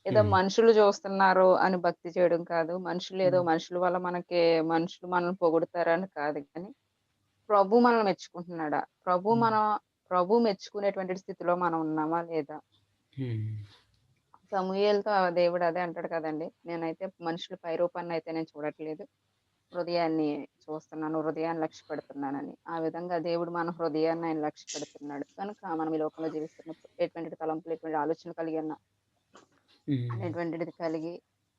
ఏదో హ్మ్. మనుషులు చూస్తున్నారు అని భక్తి చేయడం కాదు. ఏదో హ్మ్. మనుషుల వల్ల మనుషులు మనల్ని పొగుడుతారని కాదు గానీ, ప్రభు మనల్ని మెచ్చుకుంటున్నాడా? హ్మ్. ప్రభు మెచ్చుకునేటువంటి స్థితిలో మనం ఉన్నామా లేదా? హ్మ్. సమూయేలుతో దేవుడు అదే అంటాడు కదండీ! నేనైతే మనుషుల పైరూపాన్నయితే నేను చూడట్లేదు. హృదయాన్ని చూస్తున్నాను. హృదయాన్ని లక్ష్యపెడుతున్నానని. ఆ విధంగా దేవుడు మన హృదయాన్ని ఆయన లక్ష్యపెడుతున్నాడు. కనుక మనం ఈ లోకంలో జీవిస్తున్నప్పుడు ఎటువంటి తలంపులు, ఎటువంటి ఆలోచనలు కలిగి ఉన్న హ్మ్. అనేటువంటిది కలిగి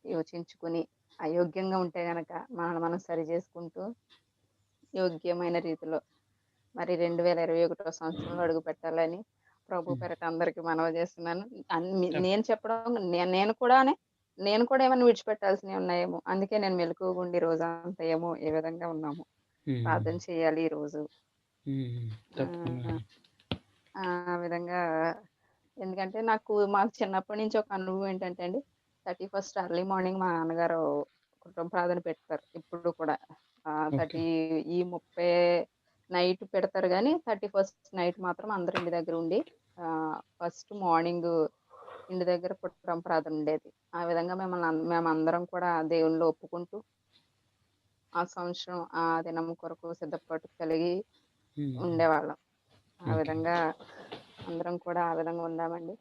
యోచించుకొని, అయోగ్యంగా ఉంటే గనక మనల్ని మనం సరి చేసుకుంటూ, యోగ్యమైన రీతిలో మరి 2021 సంవత్సరంలో అడుగుపెట్టాలని ప్రభు హ్మ్. పేరట అందరికి మనవి చేస్తున్నాను. తప్ నేను చెప్పడం నేను కూడా ఏమన్నా విడిచిపెట్టాల్సినవి ఉన్నాయేమో! అందుకే నేను మెలకువగుండి రోజంతా ఏమో ఏ విధంగా ఉన్నామో హ్మ్. ప్రార్థన చేయాలి ఈరోజు. హ్మ్. తప్పకుండా ఆ! అండి. ఆ విధంగా ఎందుకంటే మాకు చిన్నప్పటి నుంచి ఒక అనుభవం ఏంటంటే అండి 31 ఎర్లీ మార్నింగ్ మా నాన్నగారు కుటుంబ ప్రార్థన పెడతారు. ఇప్పుడు కూడా. ఓకే. 30 నైట్ పెడతారు గానీ 31 నైట్ మాత్రం అందరూ ఇంటి దగ్గర ఉండి ఫస్ట్ మార్నింగ్ ఇంటి దగ్గర కుటుంబ ప్రార్థన ఉండేది. ఆ విధంగా మేమందరం కూడా దేవునిలో ఒప్పుకుంటూ ఆ సంవత్సరం ఆ దినం కొరకు సిద్ధపాటు కలిగి హ్మ్. ఉండేవాళ్ళం. ఆ ఓకే. విధంగా అందరం కూడా ఆ విధంగా ఉందామండి.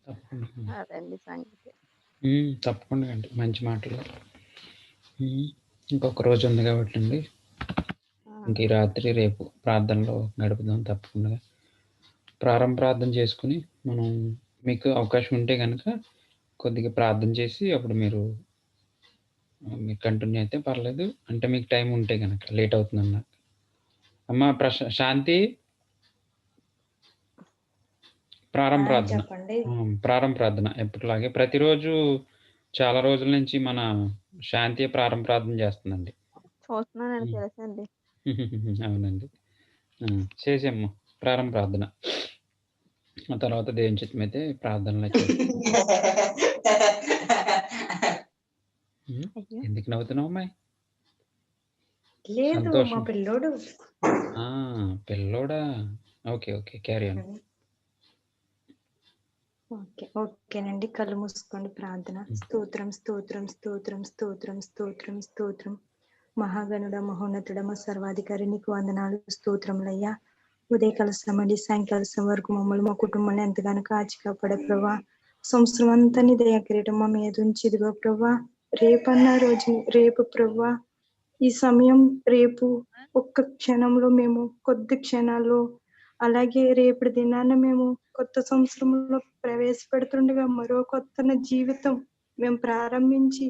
తప్పకుండా. అదండి సంగతి. తప్పకుండా అండి. మంచి మాటలు. హ్మ్. ఇంకొక రోజు ఉంది కాబట్టండి. ఆ! ఇంక ఈ రాత్రి, రేపు ప్రార్థనలో గడుపుదాం తప్పకుండా. ప్రార్థన చేసుకొని, మనం మీకు అవకాశం ఉంటే గనక కొద్దిగా ప్రార్థన చేసి అప్పుడు మీరు కంటిన్యూ అయితే పర్లేదు. అంటే మీకు టైం ఉంటే గనక లేట్ అవుతుందన్నారు. అమ్మ శాంతి ఆ! ప్రార్థన. చెప్పండి. ప్రారంభ ప్రార్థన ఎప్పటిలాగే ప్రతిరోజు చాలా రోజుల నుంచి మన శాంతియే ప్రార్థన చేస్తుందండి. చూస్తున్నానండి హ్మ్. తెలుసండి. అవునండి. చేసేయమ్మ ప్రార్థన. ఆ తర్వాత దేవుని చిత్తమైతే ప్రార్థనలో చేసుకుందాం. హ్మ్. అయ్యో! ఎందుకు నవ్వుతున్నావు అమ్మాయి? లేదు మా సంతోషం. పిల్లోడు. ఆ! పిల్లోడా? ఓకే. ఓకే. Carry on. ఓకేనండి. కళ్ళు మూసుకోండి ప్రార్థన. హ్మ్. స్తోత్రం, స్తోత్రం, స్తోత్రం, స్తోత్రం, స్తోత్రం, స్తోత్రం. మహాగణుడ, మహోన్నతుడ, మా సర్వాధికారి నీకు వందనాలు, స్తోత్రములయ్యా. ఉదయకాల సమయండి సాయంకాల సమయం వరకు మమ్మల్ని మా కుటుంబాన్ని ఎంతగానో కాచి కాపాడే ప్రభా. సంవత్సరం అంతా నీ దయా కిరీటం మా మీద ఉంచి ఇదిగో ప్రభా. రేపు ప్రభా ఈ సమయం రేపు ఒక్క క్షణంలో మేము కొద్ది క్షణాల్లో అలాగే రేపటి దినాన మేము కొత్త సంవత్సరంలో ప్రవేశపెడుతుండగా మరో కొత్త జీవితం మేము ప్రారంభించి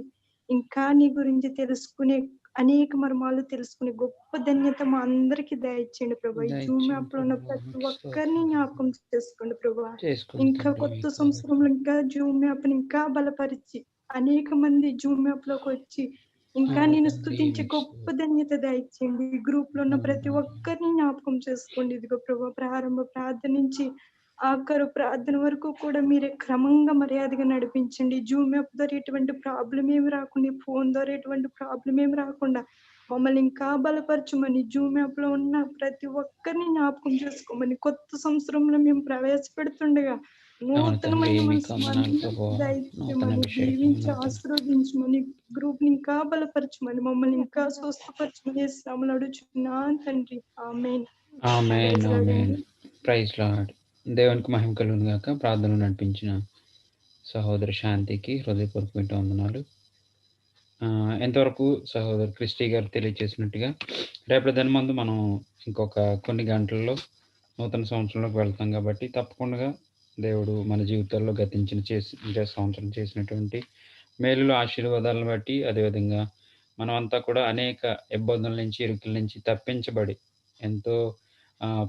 ఇంకా నీ గురించి తెలుసుకునే అనేక మర్మాలు తెలుసుకునే గొప్ప ధన్యత మా అందరికి దయచేయండి ప్రభా. ఈ జూమ్ దయచేయండి యాప్ లో ఉన్న ప్రభువా. ప్రతి మీకు ఒక్కరిని స్తోత్రం. జ్ఞాపకం చేసుకోండి ప్రభా. చేసుకోండి ఇంకా తండ్రి కొత్త మీకు సంవత్సరంలో ఇంకా జూమ్ యాప్ ని ఇంకా బలపరిచి అనేక మంది జూమ్ యాప్ లోకి వచ్చి ఇంకా అవును నేను తండ్రి స్తుతించే మీకు గొప్ప ధన్యత దయచేయండి. ఈ గ్రూప్ లో ఉన్న ప్రతి వందనాలు. ఒక్కరిని జ్ఞాపకం చేసుకోండి. ఇదిగో ప్రభా ప్రారంభ ప్రార్థన నుంచి ఆఖరు ప్రార్థన వరకు కూడా మీరే క్రమంగా మర్యాదగా నడిపించండి. జూమ్ యాప్ ద్వారా ఎటువంటి ప్రాబ్లం ఏమి రాకుండా, ఫోన్ ద్వారా ఎటువంటి ప్రాబ్లం ఏమి రాకుండా మమ్మల్ని ఇంకా బలపరచమని జూమ్ యాప్ లో ఉన్న ప్రతి ఒక్కరిని జ్ఞాపకం చేసుకోమని కొత్త సంవత్సరంలో మేము ప్రవేశపెడుతుండగా అవును తండ్రి నూతనమైన మీకు మనసు వందనాలు అందరికి ప్రభువా. నూతన దయచేయమని అభిషేకం దీవించి వందనాలు తండ్రి. ఆశీర్వదించమని గ్రూప్ ని ఇంకా బలపరచమని మమ్మల్ని ఇంకా స్వస్థపరచమని శ్రమలు అడుగుచున్నాను తండ్రి. ఆమేన్. ఆమేన్. ప్రైజ్ లార్డ్ ఆమేన్. అండి. Praise Lord. దేవునికి మహిమ కలుగును గాక. ప్రార్థనలో నడిపించిన సహోదరి శాంతికి హృదయపూర్వకమైన వందనాలు. ఎంతవరకు సహోదరి క్రిస్టి గారు తెలియజేసినట్టుగా రేపటి దినమందు మనం ఇంకొక కొన్ని గంటల్లో నూతన సంవత్సరంలోకి వెళ్తాం కాబట్టి తప్పకుండా దేవుడు మన జీవితాల్లో గత సంవత్సరం చేసినటువంటి మేలులు ఆశీర్వాదాలను బట్టి అదేవిధంగా మనమంతా కూడా అనేక ఇబ్బందుల నుంచి ఇరుకుల నుంచి తప్పించబడి ఎంతో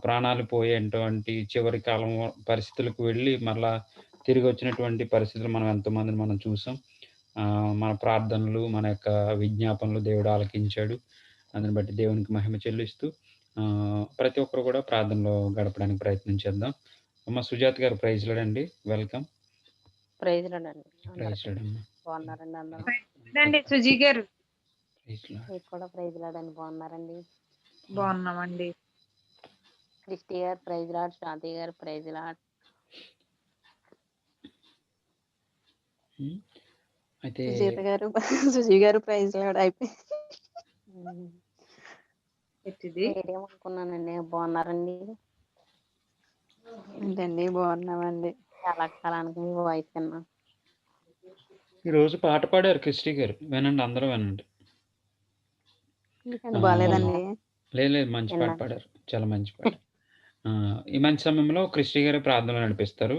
ప్రాణాలు పోయేటువంటి చివరి కాలం పరిస్థితులకు వెళ్ళి మరలా తిరిగి వచ్చినటువంటి పరిస్థితులు మనం ఎంతోమందిని మనం చూసాం. మన ప్రార్థనలు, మన యొక్క విజ్ఞాపనలు దేవుడు ఆలకించాడు. అందుని బట్టి దేవునికి మహిమ చెల్లిస్తూ ప్రతి ఒక్కరు కూడా ప్రార్థనలో గడపడానికి ప్రయత్నం చేద్దాం. అమ్మ సుజాత గారు ప్రైజ్ లార్డ్ అండి. వెల్కమ్. ప్రైజ్ లార్డ్ అండి ప్రైజ్ అందరికి. లార్డ్ అమ్మ. బాగున్నారండి అందరూ? రండి సుజీ గారు. Praise Lord. మీకు కూడా ప్రైజ్ లార్డ్ అండి. బాగున్నారండి? బాగున్నామండి. క్రిస్టి గారు ప్రైజ్ లార్డ్. శాంతి గారు ప్రైజ్ లార్డ్. హ్మ్. అయితే సుజీత గారు సుజీ గారు ప్రైజ్ లాడ్ అయిపోయి ఎట్టిది నేనేమనుకున్నానండి బాగున్నారండి ఏంటండి బాగున్నామండి. చాలా కాలానికి మీ వాయిస్ విన్నా ఈరోజు పాట పాడారు క్రిస్టి గారు. వినండి, అందరూ వినండి. ఎందుకండి బాగాలేదండి? లేదు మంచి పాట విన్నాను. పాడారు. చాలా మంచి పాట. ఈ మంచి సమయంలో క్రిస్టి గారు ప్రార్థనలు నడిపిస్తారు.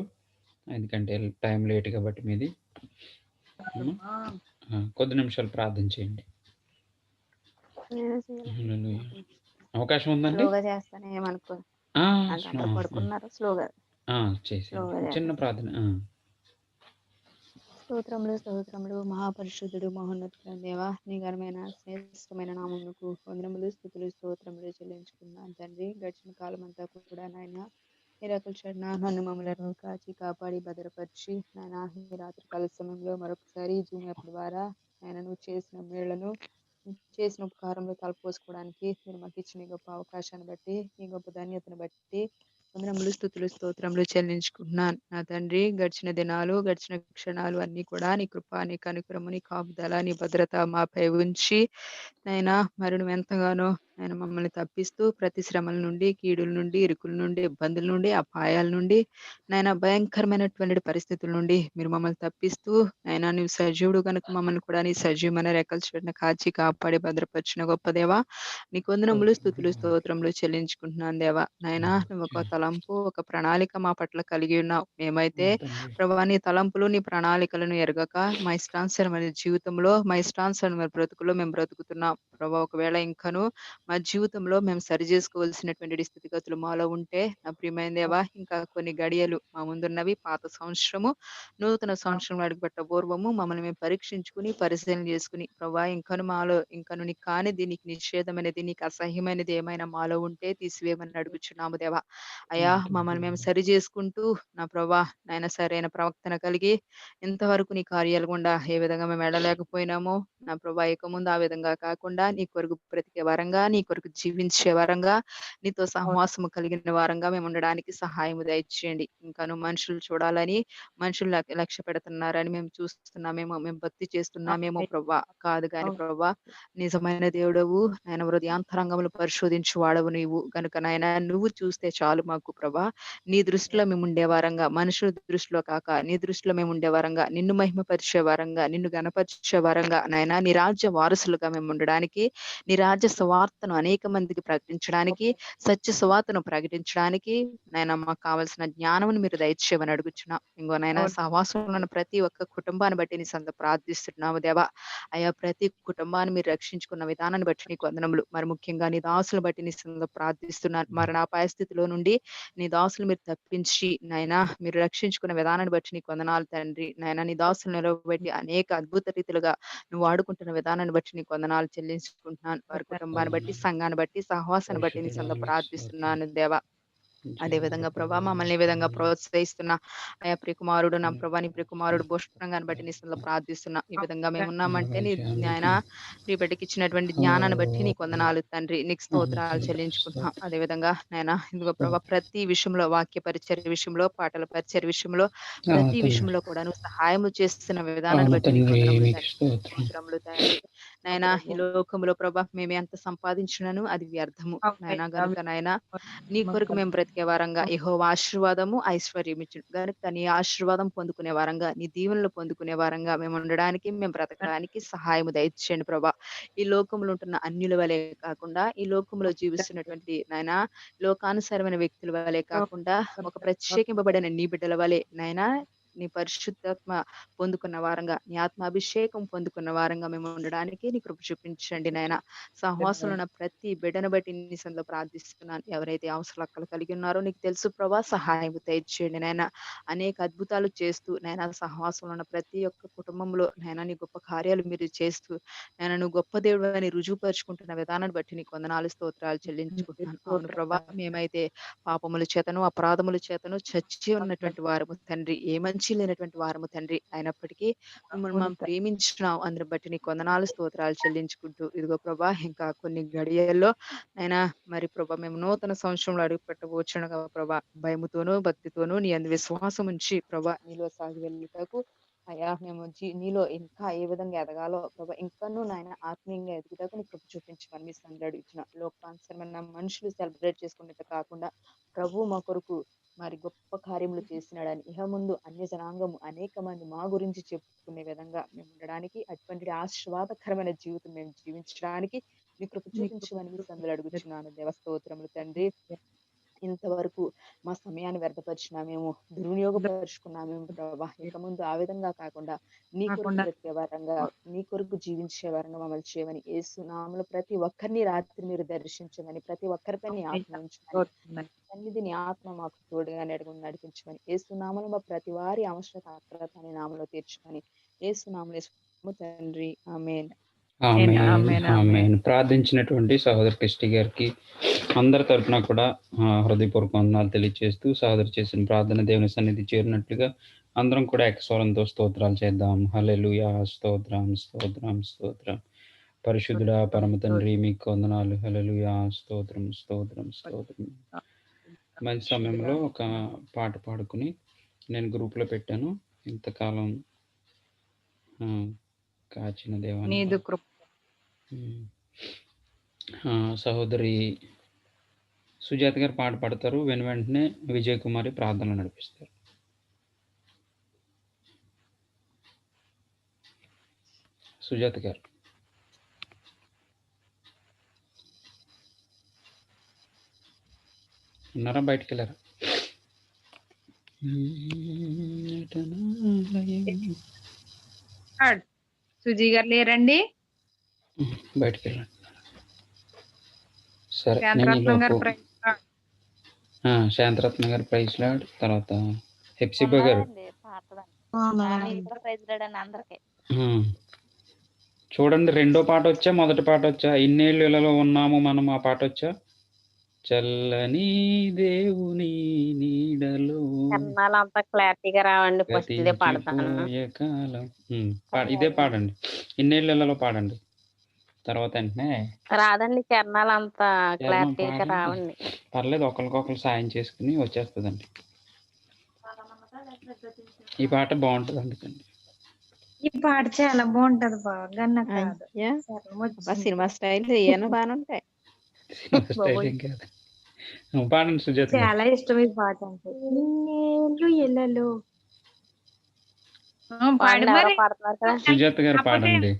ఎందుకంటే టైం లేట్ కాబట్టి మీది. కొద్ది నిమిషాలు ప్రార్థన చేయండి. హల్లెలూయా. అవకాశం ఉందండి? స్లోగా చేస్తాను ఏమనుకో. అందరూ పడుకున్నారు స్లోగా చేసేయండి. చిన్న ప్రార్థన. స్తోత్రములు స్తోత్రములు మహాపరిశుద్ధుడు మహోన్నతుడ దేవా నీ ఘనమైన శ్రేష్టమైన నామమునకు వందనములు స్తుతులు స్తోత్రములు చెల్లించుకున్నాను తండ్రి. గడిచిన కాలం అంతా కూడా నాయన నిరాకుల చరణ నన్ను మమ్మలను కాచి కాపాడి భద్రపరిచి నాయన ఈ రాత్రి కాల సమయంలో మరొకసారి జూమ్ యాప్ ద్వారా ఆయన నువ్వు చేసిన మేళ్లను చేసిన ఉపకారంలో తలపోసుకోవడానికి మీరు మాకు ఇచ్చిన ఈ గొప్ప అవకాశాన్ని బట్టి ఈ గొప్ప ధన్యతను బట్టి వందనములు స్తుతులు స్తోత్రములు చెల్లించుకుంటున్నాను నా తండ్రి. గడిచిన దినాలు గడిచిన క్షణాలు అన్ని కూడా నీ కృప నీ కనుకరము నీ కాపుదల నీ భద్రత మాపై ఉంచి నైనా మరి నువ్వు ఎంతగానో ఆయన మమ్మల్ని తప్పిస్తూ ప్రతి శ్రమల నుండి కీడుల నుండి ఇరుకుల నుండి ఇబ్బందుల నుండి అపాయాల నుండి నైనా భయంకరమైనటువంటి పరిస్థితుల నుండి మీరు మమ్మల్ని తప్పిస్తూ నైనా నువ్వు సజీవుడు కనుక మమ్మల్ని కూడా నీ సజీవమైన రెక్కల చెట్టున కాచి కాపాడి భద్రపరిచిన గొప్ప దేవా నీకు వందనములు స్తుతులు స్తోత్రములు చెల్లించుకుంటున్నాను దేవా. నైనా నువ్వు ఒక తలంపు ఒక ప్రణాళిక మా పట్ల కలిగి ఉన్నావు. మేమైతే ప్రభా నీ తలంపులు నీ ప్రణాళికలను ఎరగక మా ఇష్టానుసరమైన జీవితంలో మా ఇష్టానుసరమైన బ్రతుకులో మేము బ్రతుకుతున్నాం ప్రభా. ఒకవేళ ఇంకను మా జీవితంలో మేము సరి చేసుకోవాల్సినటువంటి స్థితిగతులు మాలో ఉంటే నా ప్రియమైన దేవా ఇంకా కొన్ని గడియలు మా ముందున్నవి. పాత సంవత్సరము నూతన సంవత్సరం అడుగుపెట్ట పూర్వము మమ్మల్ని మేము పరీక్షించుకుని పరిశీలన చేసుకుని ప్రభా ఇంకను మాలో ఇంకను నీకు కానిది నీకు నిషేధమైనది నీకు అసహ్యమైనది ఏమైనా మాలో ఉంటే తీసివేయమని అడుగుచున్నాము దేవా. అయ్యా మమ్మల్ని మేము సరి చేసుకుంటూ నా ప్రభా నాయన సరైన ప్రవక్తన కలిగి ఇంతవరకు నీ కార్యాలు గుండా ఏ విధంగా మేము వెళ్ళలేకపోయినామో నా ప్రభా ఇక ముందు ఆ విధంగా కాకుండా నీ కొరకు బ్రతికే వరంగా నీ కొరకు జీవించే వరంగా నీతో సహవాసము కలిగిన వారంగా మేము ఉండడానికి సహాయం దయచేయండి. ఇంకాను మనుషులు చూడాలని మనుషులు లక్ష్య పెడుతున్నారని మేము చూస్తున్నామేమో మేము భక్తి చేస్తున్నామేమో ప్రభా. కాదు కాని ప్రభా నిజమైన దేవుడవు నాయన హృదయాంతరంగములు పరిశోధించు వాడవు నీవు గనుక నాయన నువ్వు చూస్తే చాలు మాకు ప్రభా. నీ దృష్టిలో మేము ఉండే వారంగా మనుషుల దృష్టిలో కాక నీ దృష్టిలో మేము ఉండే వారంగా నిన్ను మహిమపరిచే వారంగా నిన్ను గణపరిచే వారంగా నాయన నీ రాజ్య వారసులుగా మేము ఉండడానికి నీ రాజ్య సువార్తను అనేక మందికి ప్రకటించడానికి సత్య సువార్తను ప్రకటించడానికి నాయన మాకు కావాల్సిన జ్ఞానమును మీరు దయచేయమని అడుగుచున్నాం. ఇంకోనైనా సహవాసంలో ఉన్న ప్రతి ఒక్క కుటుంబాన్ని బట్టి నీ సంత ప్రార్థిస్తున్నాము దేవా. అయ్యా ప్రతి కుటుంబాన్ని మీరు రక్షించుకున్న విధానాన్ని బట్టి నీకు వందనములు. మరి ముఖ్యంగా నీ దాసులు బట్టి నీ సంత ప్రార్థిస్తున్నాను. మరణాపాయ స్థితిలో నుండి నీ దాసులు మీరు తప్పించి నాయన మీరు రక్షించుకున్న విధానాన్ని బట్టి నీకు వందనాలు తండ్రి. నాయన నీ దాసులు నిలవబెట్టి అనేక అద్భుత రీతిలుగా నువ్వు వాడుకుంటున్న విధానాన్ని బట్టి నీకు వందనాలు చెల్లించుకుంటున్నాను. వారి కుటుంబాన్ని బట్టి సంఘాన్ని బట్టి సహవాసాన్ని బట్టి నీ సంత ప్రార్థిస్తున్నాను దేవా. అదే విధంగా ప్రభా మమ్మల్ని ఈ విధంగా ప్రోత్సహిస్తున్న అయా ప్రియకుమారుడు నా ప్రభా నీ ప్రియకుమారుడు భూషణంగాన్ని బట్టి నీ సంలో ప్రార్థిస్తున్నా. ఈ విధంగా మేము ఉన్నామంటే నీ ఆయన నీ బిడ్డకి ఇచ్చినటువంటి జ్ఞానాన్ని బట్టి నీకు వందనాలు తండ్రి. నీకు స్తోత్రాలు చెల్లించుకుంటున్నాం. అదే విధంగా నాయన ఇదిగో ప్రభా ప్రతి విషయంలో వాక్య పరిచర్య విషయంలో పాటల పరిచర్య విషయంలో ప్రతి విషయంలో కూడా నువ్వు సహాయము చేస్తున్న విధానాన్ని బట్టి నీకు వందనములు తండ్రి. స్తోత్రములు తండ్రి. నాయన ఈ లోకంలో ప్రభా మేము ఎంత సంపాదించినను అది వ్యర్థము నాయన గనుక నాయన నీ కొరకు మేము బ్రతికే వారంగా యెహోవా ఆశీర్వాదము ఐశ్వర్యం ఇచ్చును గనుక నీ ఆశీర్వాదం పొందుకునే వారంగా నీ దీవెనలు పొందుకునే వారంగా మేము ఉండడానికి మేము బ్రతకడానికి సహాయము దయచేయండి ప్రభా. ఈ లోకంలో ఉంటున్న అన్యుల వలె కాకుండా ఈ లోకంలో జీవిస్తున్నటువంటి నాయన లోకానుసారమైన వ్యక్తుల వలె కాకుండా ఒక ప్రత్యేకింపబడిన నీ బిడ్డల వలె నాయన నీ పరిశుద్ధాత్మ పొందుకున్న వారంగా నీ ఆత్మాభిషేకం పొందుకున్న వారంగా మేము ఉండడానికి నీ కృప చూపించండి నాయన. సహవాసంలో ఉన్న ప్రతి బిడ్డను బట్టి నీ సందులో ప్రార్థిస్తున్నాను. ఎవరైతే అవసరాలు కలిగి ఉన్నారో నీకు తెలుసు ప్రభా సహాయం దయచేయండి నాయన. అనేక అద్భుతాలు చేస్తూ నాయన సహవాసంలో ఉన్న ప్రతి ఒక్క కుటుంబంలో నాయన నీ గొప్ప కార్యాలు మీరు చేస్తూ నాయన నువ్వు గొప్ప దేవుడు అని రుజువుపరుచుకుంటున్న విధానాన్ని బట్టి నీకు వందనాలు స్తోత్రాలు చెల్లించుకుంటున్నాను. అవును ప్రభా మేమైతే పాపముల చేతను అపరాధముల చేతను చచ్చి ఉన్నటువంటి వారము తండ్రి. ఏ మంచి లేనటువంటి వారము తండ్రి. అయినప్పటికీ మిమ్మల్ని మనం ప్రేమించున్నాం. అందరి బట్టి నీకు వందనాలు స్తోత్రాలు చెల్లించుకుంటూ ఇదిగో ప్రభా ఇంకా కొన్ని గడియల్లో అయినా మరి ప్రభా మేము నూతన సంవత్సరంలో అడుగు పెట్టబోచుండగా ప్రభా భయముతోనూ భక్తితోనూ నీ అందు విశ్వాసం ఉంచి ప్రభా నీలో సాగి వెళ్ళుటకు అయ్యా మేము నీలో ఇంకా ఏ విధంగా ఎదగాలో ప్రభా ఇంకాను నాయన ఆత్మీయంగా ఎదుగుదాకా నీ కృప చూపించమని మీ సందులో అడుగుతున్నా. లోకానుసరమైన మనుషులు సెలబ్రేట్ చేసుకునేది కాకుండా ప్రభు మా కొరకు మరి గొప్ప కార్యములు చేసినాడని ఇహ ముందు అన్య జనాంగము అనేక మంది మా గురించి చెప్పుకునే విధంగా మేము ఉండడానికి అటువంటి ఆశీర్వాదకరమైన జీవితం మేము జీవించడానికి మీ కృప చూపించమని మీ సందులో అడుగుచున్నాను. దేవస్తోత్రములు తండ్రి. ఇంతవరకు మా సమయాన్ని వ్యర్థపరిచినామేమో, దుర్వినియోగపరుచుకున్నామేమో ప్రభా. ఇక ముందు ఆ విధంగా కాకుండా నీ కొరకు బ్రతికే వారంగా, నీ కొరకు జీవించే వారంగా మమ్మల్ని చేయమని యేసు నామములో ప్రతి ఒక్కరిని రాత్రి మీరు దర్శించమని, ప్రతి ఒక్కరిపై నీ ఆత్మ ఉంచమని, సన్నిధి నీ ఆత్మ మాకు తోడుగా నడిపించమని, యేసు నామములో మా ప్రతి వారి అవసరత ఆత్రత నీ నామములో తీర్చమని యేసు నామములో తండ్రి. ఆమేన్. ఆమేన్. ప్రార్థించినటువంటి సహోదరు క్రిస్టి గారికి అందరి తరపున కూడా హృదయపూర్వక వందనాలు తెలియజేస్తూ సహోదరు చేసిన ప్రార్థన దేవుని సన్నిధి చేరినట్లుగా అందరం కూడా ఏకస్వరంతో స్తోత్రాలు చేద్దాం. హల్లెలూయా, స్తోత్రం స్తోత్రం స్తోత్రం. పరిశుద్ధుడా పరమ తండ్రి మీకు వందనాలు. హల్లెలూయా, స్తోత్రం స్తోత్రం స్తోత్రం. మంచి సమయంలో ఒక పాట పాడుకుని నేను గ్రూప్లో పెట్టాను. ఇంతకాలం కాచిన దేవాన్ని సహోదరి సుజాత గారు పాట పాడతారు. వెంటనే విజయ్ కుమారి ప్రార్థనలు నడిపిస్తారు. సుజాత గారు ఉన్నారా? బయటికి వెళ్ళారా? సుజీ గారు లేరండి? బయటికి వెళ్ళండి. సరే, శాంతరత్న గారు ప్రైజ్ లాడ్, తర్వాత హెప్సిబా గారు చూడండి. రెండో పాట వచ్చా, మొదటి పాట వచ్చా? ఇన్నేళ్ళు ఇళ్ళలో ఉన్నాము మనం, ఆ పాట వచ్చా? చల్లని దేవుని నీడలో క్లారిటీగా రావండి. ఫస్ట్ ఇదే పాడతాను. కాలం ఇదే పాడండి. ఇన్నేళ్ళలో పాడండి. తర్వాత వెంటనే రాదండి. చరణాలు అంత క్లారిటీగా రావండి. పర్లేదు, ఒకరికొకరు సాయం చేసుకుని వచ్చేస్తుందండి. ఈ పాట బాగుంటుంది అందుకండి. ఈ పాట చాలా బాగుంటది బాగా. సినిమా స్టైల్ ఏమైనా బాగానే ఉంటాయి. పాడండి సుజాత. చాలా ఇష్టం ఈ పాట అంటే. ఇన్నేళ్ళు ఎల్లలో సుజాత గారు పాడండి.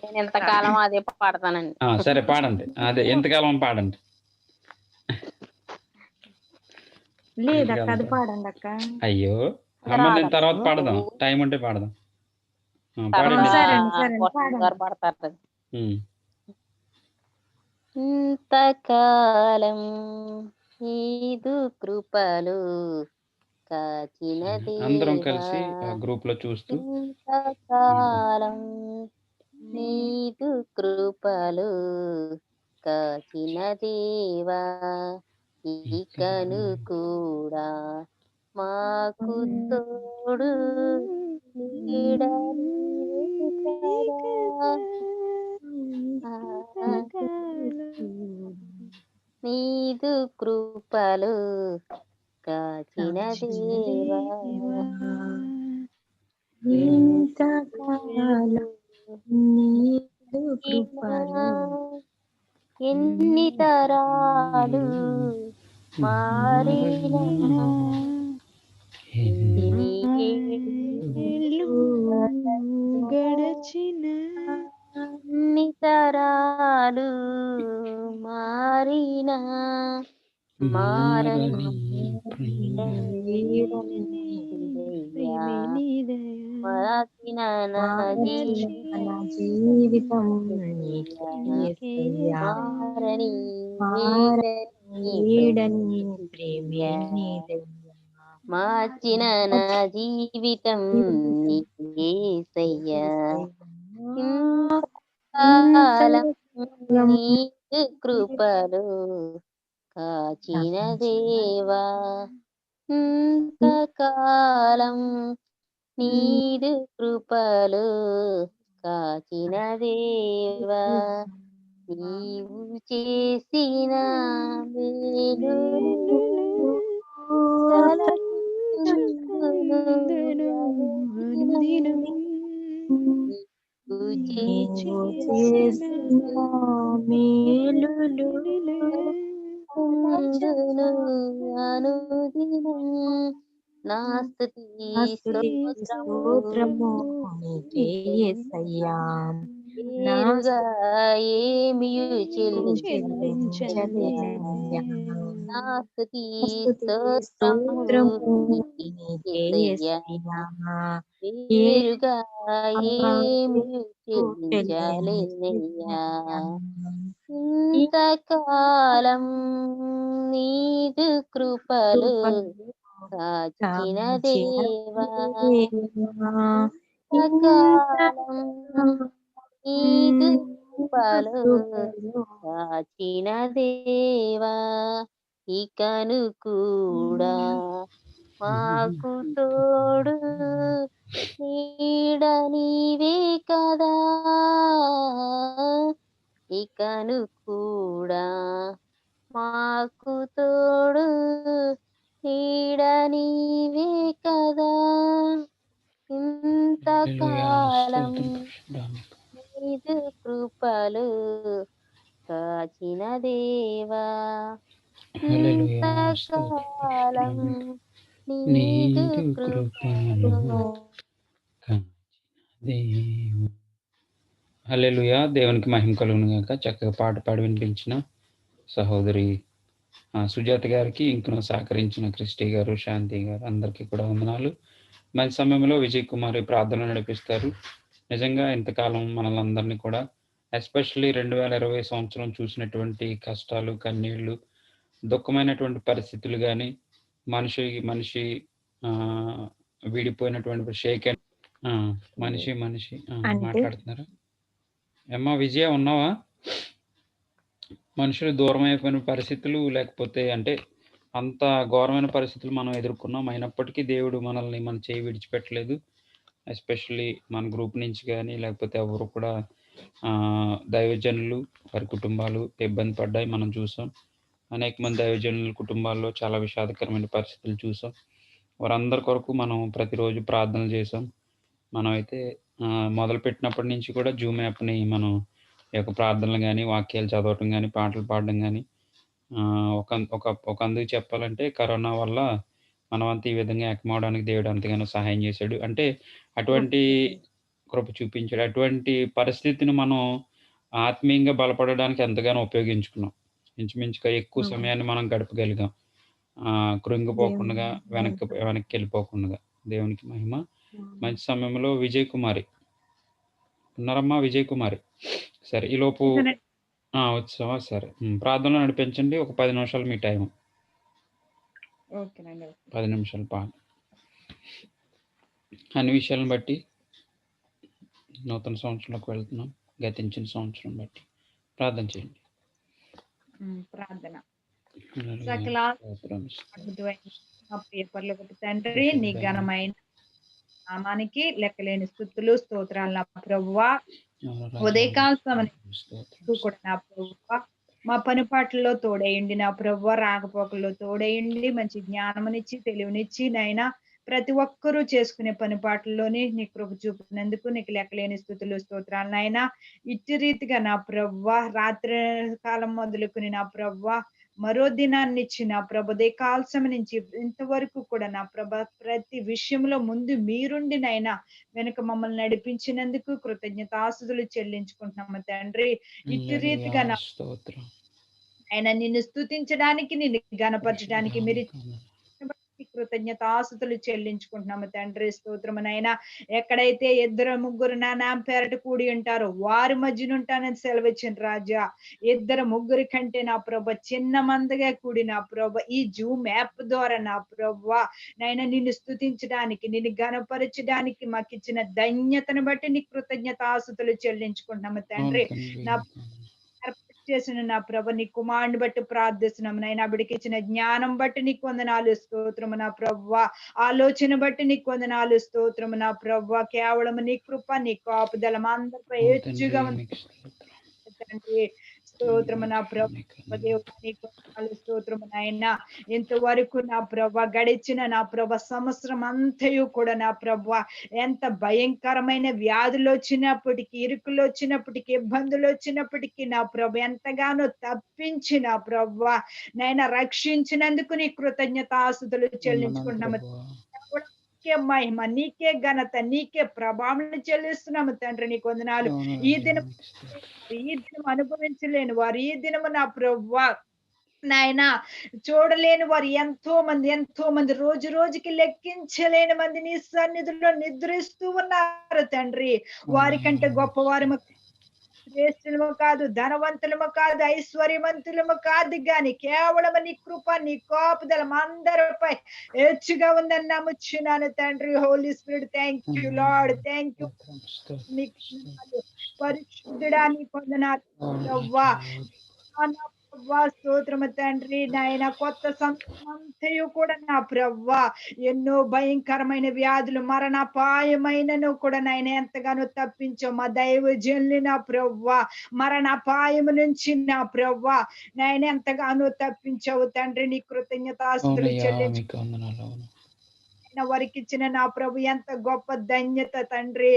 నేను ఎంతకాలం అదే పాడతానండి. సరే పాడండి. అదే ఎంతకాలం పాడండి. లేదక్క, అది పాడండి అక్క. అయ్యో అమ్మ, నేను తర్వాత పాడదాం, టైం ఉంటే పాడదాం. పాడతారు. ఇంతకాలం నీదు కృపలు కాచినది. అందరం కలిసి గ్రూప్ లో చూస్తూ, ఇంతకాలం నీదు కృపలు కాచిన దేవా, ఇకను కూడా మాకు తోడు నీదు కృపలు కాచిన దేవా, నీదు కృపలు ఎన్ని తరాలు మారినా, గడచిన ఎన్ని తరాలు మారినా, మారని మార్చిన నా జీవితం మారని మార్చిన నా జీవితం యేసయ్యా, ఇంతకాలం నీదు కృపలు కాచిన దేవా, ఇంతకాలం నీదు కృపలు కాచిన దేవా, నీవు చేసిన మేలు నీవు చేసిన మేలులు అనుదినం నా స్తుతి స్తోత్రము నీకే యేసయ్యా. నా నేరుగా ఏమియు చెల్లించలేనయ్యా. నా స్తుతి స్తోత్రము నీకే నీకే యేసయ్యా. యేసయ్యా. నేరుగా ఏమియు చెల్లించలేనయ్యా. ఇంతకాలం నీదు కృపలు కాచిన దేవా, ఇంతకాలం నీదు కృపలు కాచిన దేవా, ఇకను కూడా మాకు తోడు నీడ నీవే కదా, ఇకను కూడా మాకు తోడు నీడ నీవే కదా. ఇంతకాలం నీదు కృపలు కాచిన దేవా, ఇంతకాలం నీదు కృపలు. హల్లెలూయా. దేవునికి మహిమ కలుగును గాక. చక్కగా పాట పాడి వినిపించిన సహోదరి సుజాత గారికి, ఇంకను సహకరించిన క్రిస్టి గారు, శాంతి గారు అందరికీ కూడా వందనాలు. మంచి సమయంలో విజయ్ కుమారి ప్రార్థన నడిపిస్తారు. నిజంగా ఇంతకాలం మనలందరినీ కూడా ఎస్పెషల్లీ 2020 సంవత్సరం చూసినటువంటి కష్టాలు, కన్నీళ్లు, దుఃఖమైనటువంటి పరిస్థితులు కానీ, మనిషి విడిపోయినటువంటి మనిషి మాట్లాడుతున్నారా ఏమ్మా? విజయ ఉన్నావా? మనుషులు దూరం అయిపోయిన పరిస్థితులు, లేకపోతే అంటే అంత ఘోరమైన పరిస్థితులు మనం ఎదుర్కొన్నాం. అయినప్పటికీ దేవుడు మనల్ని మన చేయి విడిచిపెట్టలేదు. ఎస్పెషల్లీ మన గ్రూప్ నుంచి కానీ, లేకపోతే ఎవరు కూడా దైవజనులు వారి కుటుంబాలు ఇబ్బంది పడ్డాయి మనం చూసాం. అనేక మంది దైవజనుల కుటుంబాల్లో చాలా విషాదకరమైన పరిస్థితులు చూసాం. వారందరి కొరకు మనం ప్రతిరోజు ప్రార్థనలు చేసాం. మనమైతే మొదలుపెట్టినప్పటి నుంచి కూడా జూమ్ యాప్ని మనం ఈ యొక్క ప్రార్థనలు కానీ, వాక్యాలు చదవటం కానీ, పాటలు పాడడం కానీ, ఒక అందుకు చెప్పాలంటే కరోనా వల్ల మనమంతా ఈ విధంగా ఏకమవడానికి దేవుడు అంతగానో సహాయం చేశాడు. అంటే అటువంటి కృప చూపించాడు. అటువంటి పరిస్థితిని మనం ఆత్మీయంగా బలపడడానికి ఎంతగానో ఉపయోగించుకున్నాం. ఇంచుమించుగా ఎక్కువ సమయాన్ని మనం గడపగలిగాం. కృంగిపోకుండా వెనక్కి వెళ్ళిపోకుండా. దేవునికి మహిమ. మంచి సమయంలో విజయ్ కుమారి ఉన్నారమ్మా? విజయ్ కుమారి, సరే ఈలోపు వచ్చావా? సరే, ప్రార్థనలో నడిపించండి. ఒక 10 నిమిషాలు మీ టైం. 10 నిమిషాల పాటు అన్ని విషయాలను బట్టి నూతన సంవత్సరంలోకి వెళ్తున్నాం. గతించిన సంవత్సరం బట్టి ప్రార్థన చేయండి. ప్రార్థన. సకల పరలోకపు తండ్రి, నీ ఘనమైన నామానికి లెక్కలేని స్తుతులు, స్తోత్రాలు నా ప్రభువా. ఉదయకాల సమయంలో కూడా నా ప్రభువా మా పనిపాట్లలో తోడేయండి నా ప్రభువా. రాకపోకల్లో తోడేయండి. మంచి జ్ఞానమునిచ్చి, తెలివినిచ్చి నైనా ప్రతి ఒక్కరూ చేసుకునే పనిపాట్లలోనే నీ కృప చూపినందుకు నీకు లెక్కలేని స్తుతులు, స్తోత్రాలు నాయనా. ఇట్టి రీతిగా నా ప్రభువా రాత్రి కాలం మొదలుకుని నా ప్రభువా మరో దినాన్ని ఇచ్చి నా ప్రభ ఉదయకాల్సం నుంచి ఇంతవరకు కూడా నా ప్రభ ప్రతి విషయంలో ముందు మీరుండి నైనా వెనుక మమ్మల్ని నడిపించినందుకు కృతజ్ఞతాస్తుతులు చెల్లించుకుంటున్నాము తండ్రి. ఇట్టి రీతిగా నా ఆయన నిన్ను స్తుతించడానికి, నిన్ను గణపరచడానికి మీరు కృతజ్ఞతాస్తుతులు చెల్లించుకుంటున్నాము తండ్రి. స్తోత్రమునైనా ఎక్కడైతే 2 3 నా పేరట కూడి ఉంటారో వారి మధ్యన ఉంటానని సెలవిచ్చిన రాజా. 2 3 కంటే నా ప్రభ చిన్న మందగా కూడి నా ప్రభ ఈ జూమ్ యాప్ ద్వారా నా ప్రభ నైనా నిన్ను స్తుతించడానికి, నిన్ను గణపరచడానికి మాకు ఇచ్చిన ధన్యతను బట్టి నీ కృతజ్ఞతాస్తుతులు చెల్లించుకుంటున్నాము తండ్రి. నా చేసిన నా ప్రభ నీ కుమారుని బట్టి ప్రార్థిస్తున్నాము నైనా. బిడ్డకి ఇచ్చిన జ్ఞానం బట్టి నీకు వందనాలు, స్తోత్రము నా ప్రభ. ఆలోచన బట్టి నీకు వందనాలు, స్తోత్రము నా ప్రభ. కేవలం నీ కృప, నీ కాపుదల అందరిపై హెచ్చుగా ఉంది. స్తోత్రము నా ప్రభు దేవునికి స్తోత్రము నాయన. ఇంతవరకు నా ప్రభ గడిచిన నా ప్రభ సంవత్సరం అంతయు కూడా నా ప్రభ ఎంత భయంకరమైన వ్యాధులు వచ్చినప్పటికీ, ఇరుకులు వచ్చినప్పటికీ, ఇబ్బందులు వచ్చినప్పటికీ నా ప్రభ ఎంతగానో తప్పించి నా ప్రభ నైనా రక్షించినందుకు నీ కృతజ్ఞతాస్తుతులు చెల్లించుకుంటున్నాము. నీకే మహిమ, నీకే ఘనత, నీకే ప్రభావం చెల్లిస్తున్నాము తండ్రి. నీకు వందనాలు. ఈ దినం అనుభవించలేని వారు ఈ దినము నా ప్రభువా నాయన చూడలేని వారు ఎంతో మంది రోజు రోజుకి లెక్కించలేని మంది నీ సన్నిధిలో నిద్రిస్తూ ఉన్నారు తండ్రి. వారికంటే గొప్పవారు శ్రేష్ఠులము కాదు, ధనవంతులము కాదు, ఐశ్వర్యవంతులము కాదు, గాని కేవలం నీ కృప, నీ కాపుదల అందరిపై హెచ్చుగా ఉందని నమ్ముచున్నాను తండ్రి. Holy Spirit, thank you Lord, thank you. పరిశుద్ధుడా నీ వందనాలు ప్రభువా. స్తోత్రము తండ్రి. నాయన కొత్త సంవత్సరమంతయు కూడా నా ప్రవ్వా ఎన్నో భయంకరమైన వ్యాధులు, మరణాపాయమైనను కూడా నాయన ఎంతగానో తప్పించావు మా దైవజనులు నా ప్రవ్వా. మరణాపాయము నుంచి నా ప్రవ్వా నాయన ఎంతగానో తప్పించావు తండ్రి. నీ కృతజ్ఞతాస్తుతులు చెల్లించుకుంటున్నాను. వారికి ఇచ్చిన నా ప్రభు ఎంత గొప్ప ధన్యత తండ్రి.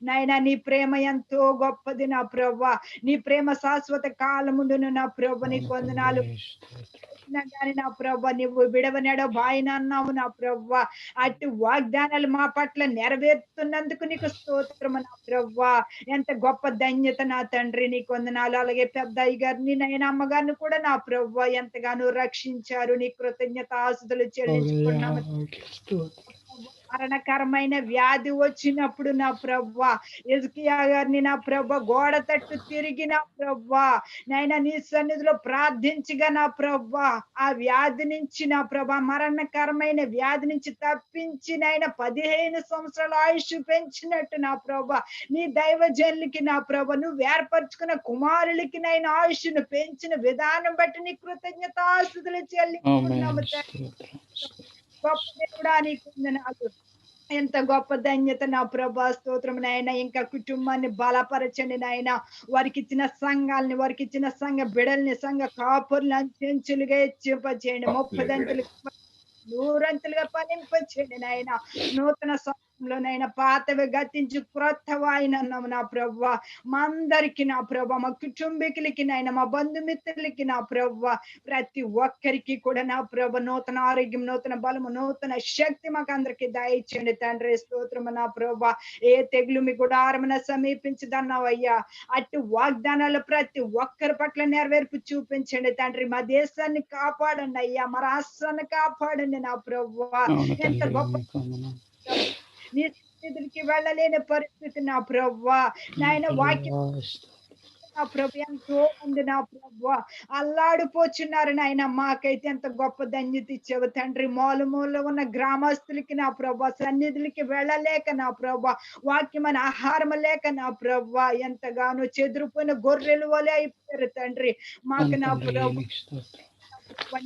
నాయన నీ ప్రేమ ఎంతో గొప్పది నా ప్రభు. నీ ప్రేమ శాశ్వత కాలముందును నా ప్రభు. నీకు వందనాలు గాని నా ప్రభు నువ్వు విడవనెడ బాయిన అన్నావు నా ప్రభు. అటు వాగ్దానాలు మా పట్ల నెరవేరుతున్నందుకు నీకు స్తోత్రము నా ప్రభు. ఎంత గొప్ప ధన్యత నా తండ్రి. నీకు వందనాలు. అలాగే పెద్ద అయ్య గారిని నాయన అమ్మగారిని కూడా నా ప్రభు ఎంతగానో రక్షించారు. నీ కృతజ్ఞతాస్తుతులు చెల్లించుకున్నాము. మరణకరమైన వ్యాధి వచ్చినప్పుడు నా ప్రభా హిజ్కియా గారిని నా ప్రభ గోడ తట్టు తిరిగి నా ప్రభా నాయన నీ సన్నిధిలో ప్రార్థించగా నా ప్రభా ఆ వ్యాధి నుంచి నా ప్రభా మరణకరమైన వ్యాధి నుంచి తప్పించి నాయన 15 సంవత్సరాల ఆయుష్ పెంచినట్టు నా ప్రభా నీ దైవజనులకి నా ప్రభ నువ్వు ఏర్పరచుకున్న కుమారులకి నైనా ఆయుష్ను పెంచిన విధానం బట్టి నీ కృతజ్ఞతాస్తుతులు చెల్లించుకున్నాము. గొప్ప దేవుడా నీకు వందనాలు. ఎంత గొప్ప ధన్యత నా ప్రభా. స్తోత్రం నాయన. ఇంకా కుటుంబాన్ని బలపరచండి నాయన. వారికి ఇచ్చిన సంఘాలని, వారికి ఇచ్చిన సంఘ బిడల్ని, సంఘ కాపుర్లు అంచెంచులుగా హెచ్చింపచేయండి. 30 దంతులుగా 100 ఫలింపచేయండి నాయన. నూతన నైనా పాతవి గతించి క్రొత్త వాయినన్నాము నా ప్రభా. మా అందరికి నా ప్రభా, మా కుటుంబీకులకి నైనా, మా బంధుమిత్రులకి నా ప్రభా, ప్రతి ఒక్కరికి కూడా నా ప్రభ నూతన ఆరోగ్యం, నూతన బలము, నూతన శక్తి మాకు అందరికి దయచేయండి తండ్రి. స్తోత్రము నా ప్రభా. ఏ తెగులు మీ గుడారమున సమీపించదన్నావు అయ్యా. అటు వాగ్దానాలు ప్రతి ఒక్కరి పట్ల నెరవేర్పు చూపించండి తండ్రి. మా దేశాన్ని కాపాడండి అయ్యా, మా రాష్ట్రాన్ని కాపాడండి నా ప్రభా. ఎంత గొప్ప నీ సన్నిధికి వెళ్ళలేని పరిస్థితి నా ప్రభా. నాయన వాక్యం నా ప్రభు ఎంతో మంది నా ప్రభు అల్లాడిపోచున్నారు నాయన. మాకైతే ఎంత గొప్ప ధన్యత ఇచ్చావు తండ్రి. మూల ఉన్న గ్రామస్తులకి నా ప్రభు సన్నిధులకి వెళ్ళలేక నా ప్రభు వాక్యమైన ఆహారం లేక నా ప్రభు ఎంతగానో చెదిరిపోయిన గొర్రెలు వలె అయిపోయారు తండ్రి. మాకు నా ప్రభు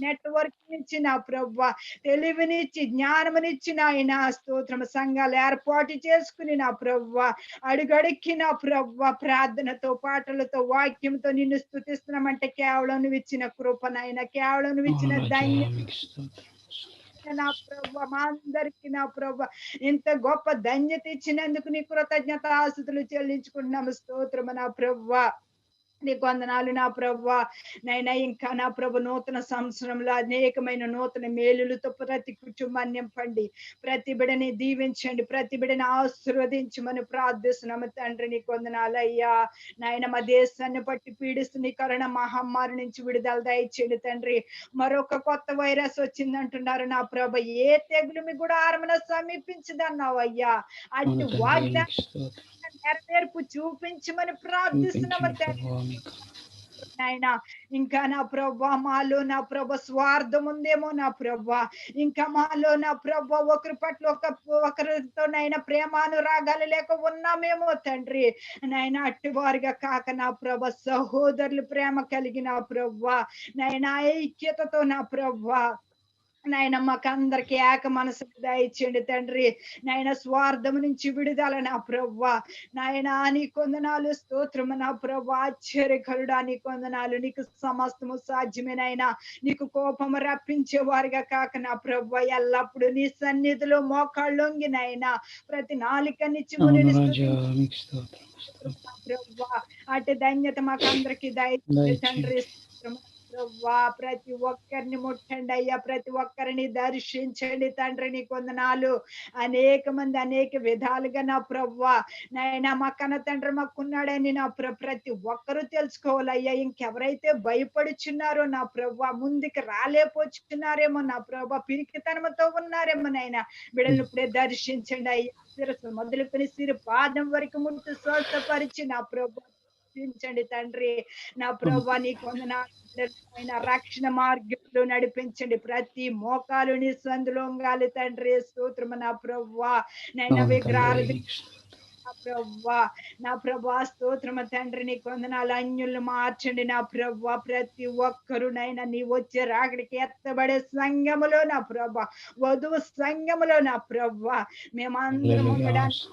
నెట్వర్క్ నుంచి నా ప్రభు తెలివినిచ్చి జ్ఞానమునిచ్చి నాయన స్తోత్రము సంఘాలు ఏర్పాటు చేసుకుని నా ప్రభు అడుగడుక్కి నా ప్రభు ప్రార్థనతో, పాటలతో, వాక్యంతో నిన్ను స్తుతిస్తున్నామంటే కేవలం నువ్వు ఇచ్చిన కృపనైనా, కేవలం నువ్వు ఇచ్చిన ధన్యత నా ప్రభు. మా అందరికి నా ప్రభు ఇంత గొప్ప ధన్యత ఇచ్చినందుకు నీ కృతజ్ఞతాస్తుతులు చెల్లించుకుంటున్నాము. స్తోత్రము నా ప్రభు. నీకు వందనాలు నా ప్రభా. నైనా ఇంకా నా ప్రభు నూతన సంవత్సరంలో అనేకమైన నూతన మేలులతో ప్రతి కుటుంబాన్ని నింపండి. ప్రతి బిడని దీవించండి, ప్రతి బిడని ఆశీర్వదించమని ప్రార్థిస్తున్నాము తండ్రి. నీకు వందనాలు అయ్యా. నాయన మా దేశాన్ని బట్టి పీడిస్తున్న కరోనా మహమ్మారి నుంచి విడుదల దయచేయండి తండ్రి. మరొక కొత్త వైరస్ వచ్చిందంటున్నారు నా ప్రభ. ఏ తెగులు మీ కూడా ఆరమన సమీపించదన్నావు అయ్యా. అటు వాగ్దానం నెరవేర్పు చూపించమని ప్రార్థిస్తున్నాము నాయనా. ఇంకా నా ప్రభా మాలో నా ప్రభ స్వార్థం ఉందేమో నా ప్రభా. ఇంకా మాలో నా ప్రభ ఒకరి పట్ల ఒకరితో నైనా ప్రేమానురాగాలు లేక ఉన్నామేమో తండ్రి. నైనా అట్టువారిగా కాక నా ప్రభ సహోదరులు ప్రేమ కలిగిన ప్రభా నైనా ఐక్యతతో నా ప్రభా నాయన మాకందరికి ఏక మనసు దయచేయండి తండ్రి. నాయన స్వార్థం నుంచి విడుదల నా ప్రభువా. నాయన నీ కొందనాలు స్తోత్రము నా ప్రభు. ఆశ్చర్యకరుడా నీ కొందనాలు. నీకు సమస్తము సాధ్యమేనైనా నీకు కోపము రప్పించే వారిగా కాక నా ప్రభు ఎల్లప్పుడు నీ సన్నిధిలో మోకాళ్ళొంగి నాయన ప్రతి నాలుకని చిమునిని ప్రభువా. అటు ధన్యత మాకందరికి దయచేయండి తండ్రి. ప్రభువా ప్రతి ఒక్కరిని ముట్టండి అయ్యా, ప్రతి ఒక్కరిని దర్శించండి తండ్రి. నీ కొందనాలు అనేక మంది అనేక విధాలుగా నా ప్రభువా నాయన మా కన్న తండ్రి మాకున్నాడని నా ప్రతి ఒక్కరూ తెలుసుకోవాలయ్యా. ఇంకెవరైతే భయపడుచున్నారో నా ప్రభువా, ముందుకు రాలేపోచున్నారేమో నా ప్రభువా, పిరికితనంతో ఉన్నారేమో నాయన బిడ్డలను ఇప్పుడే దర్శించండి అయ్యా. శిరస్సు మొదలుకొని సిరి పాదం వరకు ముట్టు స్వస్థపరిచి నా ప్రభు రక్షించండి తండ్రి. నా ప్రభువా నీ కొందనాలు రక్షణ మార్గంలో నడిపించండి. ప్రతి మోకాలు నీ సందులో ఉంగాలి తండ్రి. స్తోత్రము నా ప్రభువా. నైనా విగ్రహాలు నా ప్రభా స్తోత్రమ తండ్రి. నీ కొందనాలు అన్యులను మార్చండి నా ప్రభా. ప్రతి ఒక్కరు నైనా నీ వచ్చే రాకడికి ఎత్తబడే సంఘములో నా ప్రభా, వధువు సంఘములో నా ప్రభా మేమందరం ఉండడానికి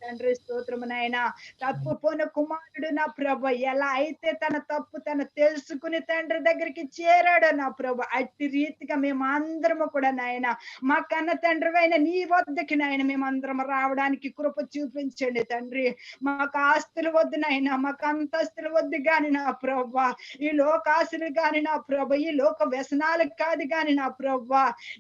తండ్రి. స్తోత్రము నాయన. తప్పుపోయిన కుమారుడు నా ప్రభ ఎలా అయితే తన తప్పు తను తెలుసుకుని తండ్రి దగ్గరికి చేరాడో నా ప్రభ, అట్టి రీతిగా మేమందరము కూడా నాయన మా కన్న తండ్రి అయిన నీ వద్దకి నాయన మేమందరం రావడానికి కృప చూపించండి తండ్రి. మాకు ఆస్తులు వద్దు నాయన, మాకు అంతస్తులు వద్దు గాని నా ప్రభ, ఈ లోకాశలు గాని నా ప్రభ, ఈ లోక వ్యసనాలు కాదు గాని నా ప్రభ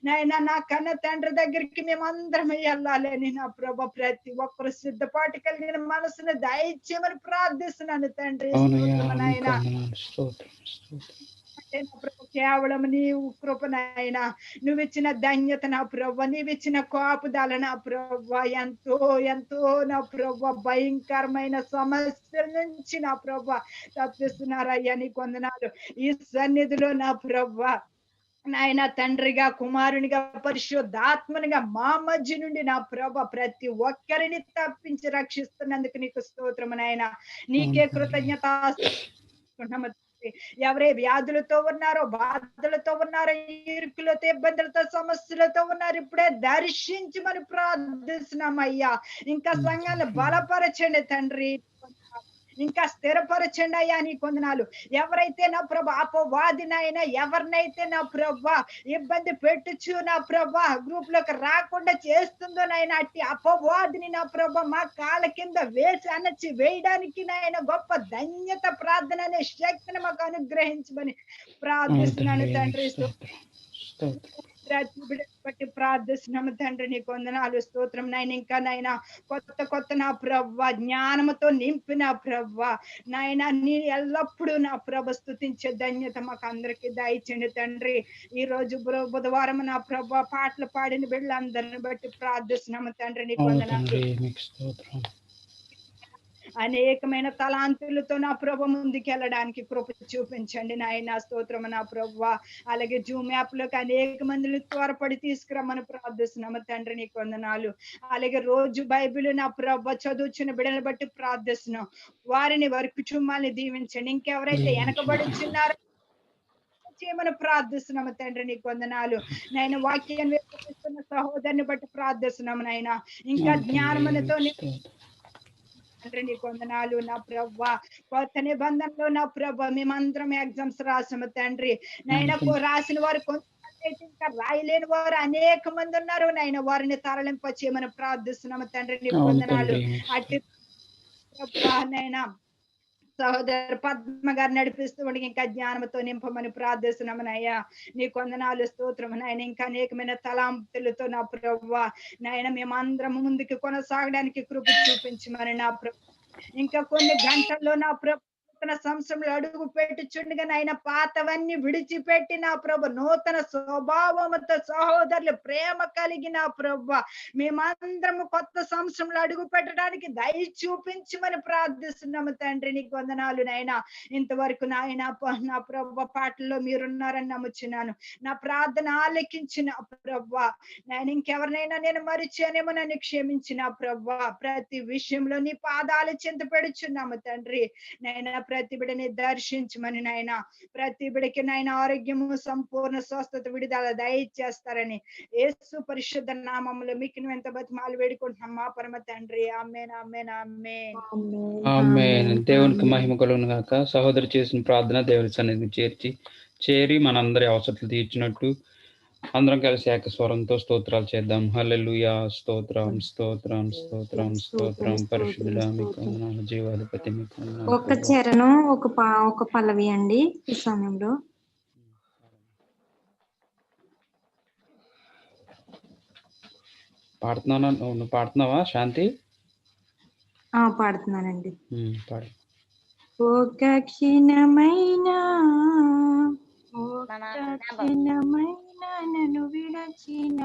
నాయన నా కన్న తండ్రి దగ్గరికి మేమందరం వెళ్ళాలని నా ప్రభ ప్రతి ఒక్కరు సిద్ధపాటు కలిగిన మనసును దయచేయమని ప్రార్థిస్తున్నాను తండ్రి. నాయన కేవలం నీవు కృపనైనా, నువ్వు ఇచ్చిన ధన్యత నా ప్రభ, నీవిచ్చిన కాపుదల నా ప్రభ, ఎంతో ఎంతో నా ప్రభ భయంకరమైన సమస్యల నుంచి నా ప్రభ తప్పిస్తున్నారయ్యా. నీ కొందనాలు ఈ సన్నిధిలో నా ప్రభ నాయన తండ్రిగా కుమారునిగా పరిశుద్ధాత్మనిగా మా మధ్య నుండి నా ప్రభ ప్రతి ఒక్కరిని తప్పించి రక్షిస్తున్నందుకు నీకు స్తోత్రము నాయన. నీకే కృతజ్ఞత. ఎవరే వ్యాధులతో ఉన్నారో, బాధలతో ఉన్నారో, ఇరుకులతో ఇబ్బందులతో సమస్యలతో ఉన్నారు, ఇప్పుడే దర్శించమని ప్రార్థిస్తున్నామయ్యా. ఇంకా సంఘాన్ని బలపరచండి తండ్రి, ఇంకా స్థిరపరచండి అయ్యా. నీ కొందనాలు ఎవరైతే నా ప్రభ అపవాదినైనా ఎవరినైతే నా ప్రభ ఇబ్బంది పెట్టుచు నా ప్రభ గ్రూప్ లోకి రాకుండా చేస్తుందో నైనా అట్టి అపవాదిని నా ప్రభ మా కాళ్ళ కింద వేసి అనచి వేయడానికి నాయన గొప్ప ధన్యత ప్రార్థన అనే శక్తిని మాకు అనుగ్రహించమని ప్రార్థిస్తున్నాను తండ్రి. బట్టి ప్రార్థిస్తున్నాము తండ్రి. నీ కొందనాలు స్తోత్రం నాయన. ఇంకా నాయన కొత్త కొత్త నా ప్రభ జ్ఞానముతో నింపిన ప్రభ నాయన నీ ఎల్లప్పుడూ నా ప్రభ స్తుతించే ధన్యత మాకు అందరికి దయచేయండి తండ్రి. ఈ రోజు బుధవారం నా ప్రభ పాటలు పాడిన బిడ్డలందరిని బట్టి ప్రార్థిస్తున్నాము తండ్రి. నీ కొందనాలు అనేకమైన తలాంతులతో నా ప్రభ ముందుకు వెళ్ళడానికి కృప చూపించండి నాయన. స్తోత్రము నా ప్రభ. అలాగే జూమ్ యాప్ లోకి అనేక మందిని త్వరపడి తీసుకురమ్మని ప్రార్థిస్తున్నాము తండ్రి. నీ కొందనాలు. అలాగే రోజు బైబిల్ నా ప్రభ చదువుచున్న బిడ్డలను బట్టి ప్రార్థిస్తున్నాం. వారిని వారి కుటుంబాన్ని దీవించండి. ఇంకెవరైతే వెనకబడుచున్నారో చేయమని ప్రార్థిస్తున్నాము తండ్రి. నీ కొందనాలు నాయన. వాక్యాన్ని వేస్తున్న సహోదరుని బట్టి ప్రార్థిస్తున్నాము నాయన. ఇంకా జ్ఞానములతో తండ్రి నీ కొందనాలు నా ప్రభ. కొత్త నిబంధనలో నా ప్రభ మేమందరం ఎగ్జామ్స్ రాసాము తండ్రి. నైనా రాసిన వారు కొంతమంది ఇంకా రాయలేని వారు అనేక మంది ఉన్నారు నాయన. వారిని తరలింప చేయమని ప్రార్థిస్తున్నాము తండ్రి. నీ కొందనాలు. అట్టి నైనా సహోదరు పద్మ గారు నడిపిస్తూ ఉండి ఇంకా జ్ఞానంతో నింపమని ప్రార్థిస్తున్నామనయ్యా. నీ కొందనాలు స్తోత్రము నాయన. ఇంకా అనేకమైన తలాంతులతో నా ప్రభువా నాయన మేమందరం ముందుకు కొనసాగడానికి కృప చూపించమని నా ప్రభు. ఇంకా కొన్ని గంటల్లో నా ప్రభు నూతన సంవత్సరంలో అడుగు పెట్టుచుండగా నాయన పాతవన్నీ విడిచిపెట్టి నా ప్రభు నూతన స్వభావముతో సహోదరులు ప్రేమ కలిగిన ప్రభు మేమందరము కొత్త సంవత్సరంలో అడుగు పెట్టడానికి దయ చూపించమని ప్రార్థిస్తున్నాము తండ్రి. నీకు వందనాలు నాయన. ఇంతవరకు నాయన నా ప్రభు పాటల్లో మీరున్నారని నమ్ముచున్నాను. నా ప్రార్థన ఆలకించిన ప్రభు నాయన. ఇంకెవరినైనా నేను మరిచానేమో నన్ను క్షమించిన ప్రభు. ప్రతి విషయంలో నీ పాదాలు చింత పెడుచున్నాము తండ్రి. నాయన ప్రతి బిడ్డని దర్శించమని నాయన, ప్రతి బిడ్డకి నాయన ఆరోగ్యము, సంపూర్ణ స్వస్థత, విడుదల దయచేస్తారని యేసు పరిశుద్ధ నామములో మీకు నువ్వు ఎంత బతిమాలు వేడుకుంటున్నాం మా పరమ తండ్రి. ఆమేన్, ఆమేన్, ఆమేన్. ఆమేన్. దేవునికి మహిమ కలుగును గాక. సహోదరు చేసిన ప్రార్థన దేవుని సన్నిధికి చేరి మనందరి అవసరాలు తీర్చినట్టు అందరం కలిసి ఏక స్వరంతో స్తోత్రాలు చేద్దాం. హల్లెలూయా. స్తోత్రం, స్తోత్రం, స్తోత్రం, స్తోత్రం. పరిశుద్ధుడా మీకు వందనాలు. జీవాధిపతి మీకు వందనాలు. ఒక చరణం ఒక పల్లవి అండి ఈ సమయంలో. నువ్వు పాడుతున్నావా శాంతి? పాడుతున్నానండి. పాడు. ఒక క్షణమైనా నన్ను విడచిన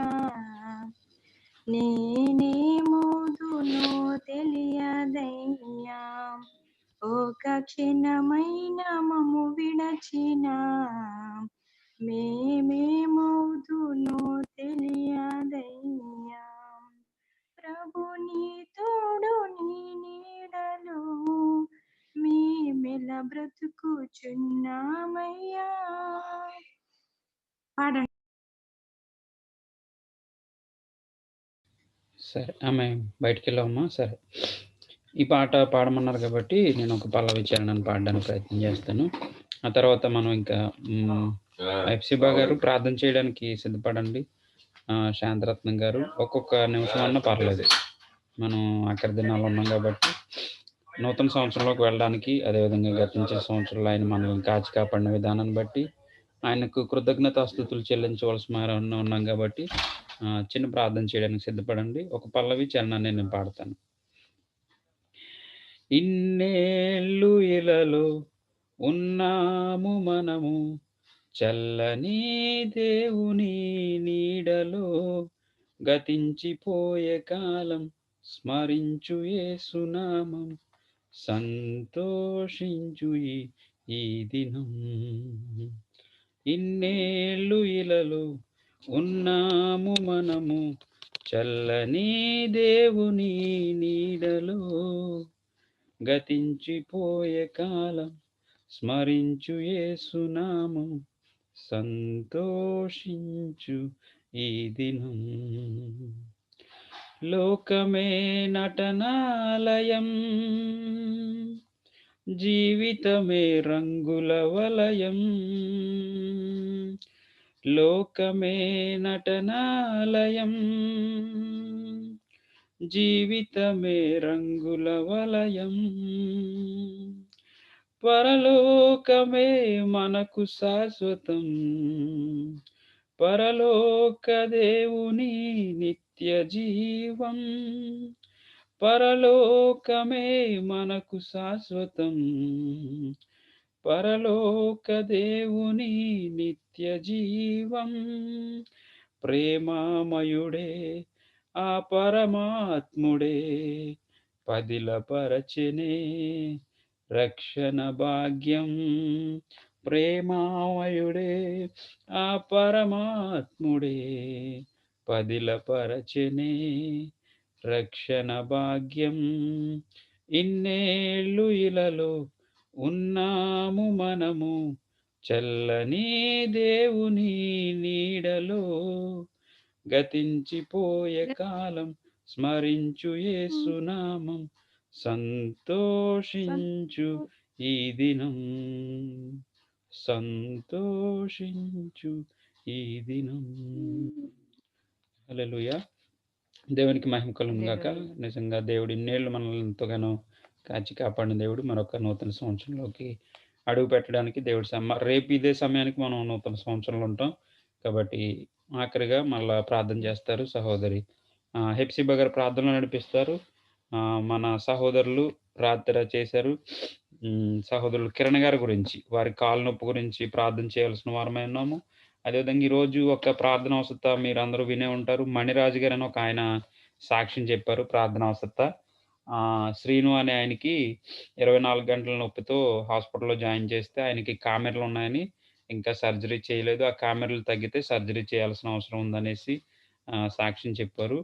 నేనేమోదునో తెలియదయ్యా. ఒక క్షణమైన మమ్ము విడచిన మేమేమోదునో తెలియదయ్యా. ప్రభు నీ తోడు నీ నీడలో మేమెలా బ్రతుకుచున్నామయ్యా. పాడండి. సరే, ఆమె బయటికి వెళ్ళామమ్మా. సరే, ఈ పాట పాడమన్నారు కాబట్టి నేను ఒక పల్లవి చరణాన్ని పాడడానికి ప్రయత్నం చేస్తాను. ఆ తర్వాత మనం ఇంకా ఎఫ్సిబా గారు ప్రార్థన చేయడానికి సిద్ధపడండి. శాంతరత్నం గారు ఒక్కొక్క నిమిషం అన్నా పర్లేదు, మనం అక్కడ దినాలు ఉన్నాం కాబట్టి నూతన సంవత్సరంలోకి వెళ్ళడానికి, అదేవిధంగా గతించే సంవత్సరంలో ఆయన మనల్ని కాచి కాపాడిన విధానాన్ని బట్టి ఆయనకు కృతజ్ఞతాస్తుతులు చెల్లించవలసి ఉన్నాం కాబట్టి చిన్న ప్రార్థన చేయడానికి సిద్ధపడండి. ఒక పల్లవి చరణాన్ని నేను పాడతాను. ఇన్నేళ్ళు ఇలలో ఉన్నాము మనము, చల్లని దేవుని నీడలో, గతించిపోయే కాలం స్మరించు యేసునామం, సంతోషించు ఈ దినం. ఇన్నేళ్ళు ఇలలో ఉన్నాము మనము, చల్లని దేవుని నీడలో, గతించిపోయే కాలం స్మరించు యేసునామం, సంతోషించు ఈ దినం. లోకమే నటనాలయం, జీవితమే రంగుల వలయం. లోకమే నటనాలయం, జీవితమే రంగుల వలయం. పరలోకమే మనకు శాశ్వతం, పరలోక దేవుని నిత్య జీవం. పరలోకమే మనకు శాశ్వతం, పరలోక దేవుని నిత్య జీవం. ప్రేమామయుడే ఆ పరమాత్ముడే పదిలపరచెనే రక్షణ భాగ్యం. ప్రేమామయుడే ఆ పరమాత్ముడే పదిలపరచెనే రక్షణ భాగ్యం. ఇన్నేళ్ళు ఇలలో ఉన్నాము మనము, చల్లని దేవుని నీడలో, గతించిపోయే కాలం స్మరించు యేసునామం, సంతోషించు ఈ దినం, సంతోషించు ఈ దినం. హల్లెలూయా. దేవునికి మహిమ కలుగును గాక. నిజంగా దేవుడు ఇన్నేళ్ళు మనల్ని ఎంతగానో కాచి కాపాడిన దేవుడు మరొక నూతన సంవత్సరంలోకి అడుగు పెట్టడానికి దేవుడు రేపు ఇదే సమయానికి మనం నూతన సంవత్సరంలో ఉంటాం కాబట్టి ఆఖరిగా మళ్ళా ప్రార్థన చేస్తారు సహోదరి హెప్సిబా గారు ప్రార్థనలు నడిపిస్తారు. మన సహోదరులు రాత్రి చేశారు. సహోదరులు కిరణ్ గారి గురించి, వారి కాలు నొప్పి గురించి ప్రార్థన చేయాల్సిన వారమై ఉన్నాము. అదేవిధంగా ఈరోజు ఒక ప్రార్థన అవసరత మీరు అందరూ వినే ఉంటారు. మణిరాజు గారు అని ఒక ఆయన సాక్ష్యం చెప్పారు ప్రార్థన అవసరత. శ్రీను అనే ఆయనకి 24 గంటల నొప్పితో హాస్పిటల్లో జాయిన్ చేస్తే ఆయనకి కామెర్లు ఉన్నాయని ఇంకా సర్జరీ చేయలేదు, ఆ కామెర్లు తగ్గితే సర్జరీ చేయాల్సిన అవసరం ఉందనేసి సాక్ష్యం చెప్పారు.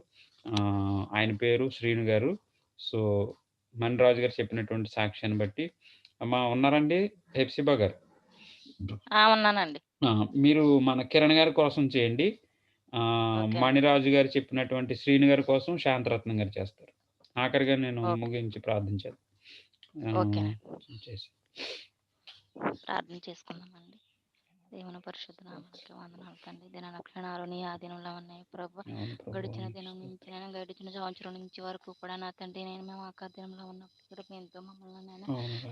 ఆయన పేరు శ్రీను గారు. సో మణిరాజు గారు చెప్పినటువంటి సాక్ష్యాన్ని బట్టి అమ్మా ఉన్నారండి హెప్సిబా గారు? ఉన్నానండి. మీరు మన కిరణ్ గారి కోసం చేయండి. ఓకే. మణిరాజు గారు చెప్పినటువంటి శ్రీను గారి కోసం శాంతరత్నం గారు చేస్తారు. ఆఖరిగా నేను ఓకే. ముగించి ప్రార్థించాను. ఓకే. చేసి ప్రార్థన చేసుకుందామండి. దేవుని పరిశుద్ధ నామానికి వందనాలు తండ్రి. దినలక్షణాలు నీ ఆధీనంలో ఉన్నాయి ప్రభు. గడిచిన దినం నుంచి నేను గడిచిన సంవత్సరం నుంచి వరకు కూడా నా తండ్రి మేము ఆకార్యంలో ఉన్నప్పుడు కూడా ఎంతో మమ్మల్ని నేను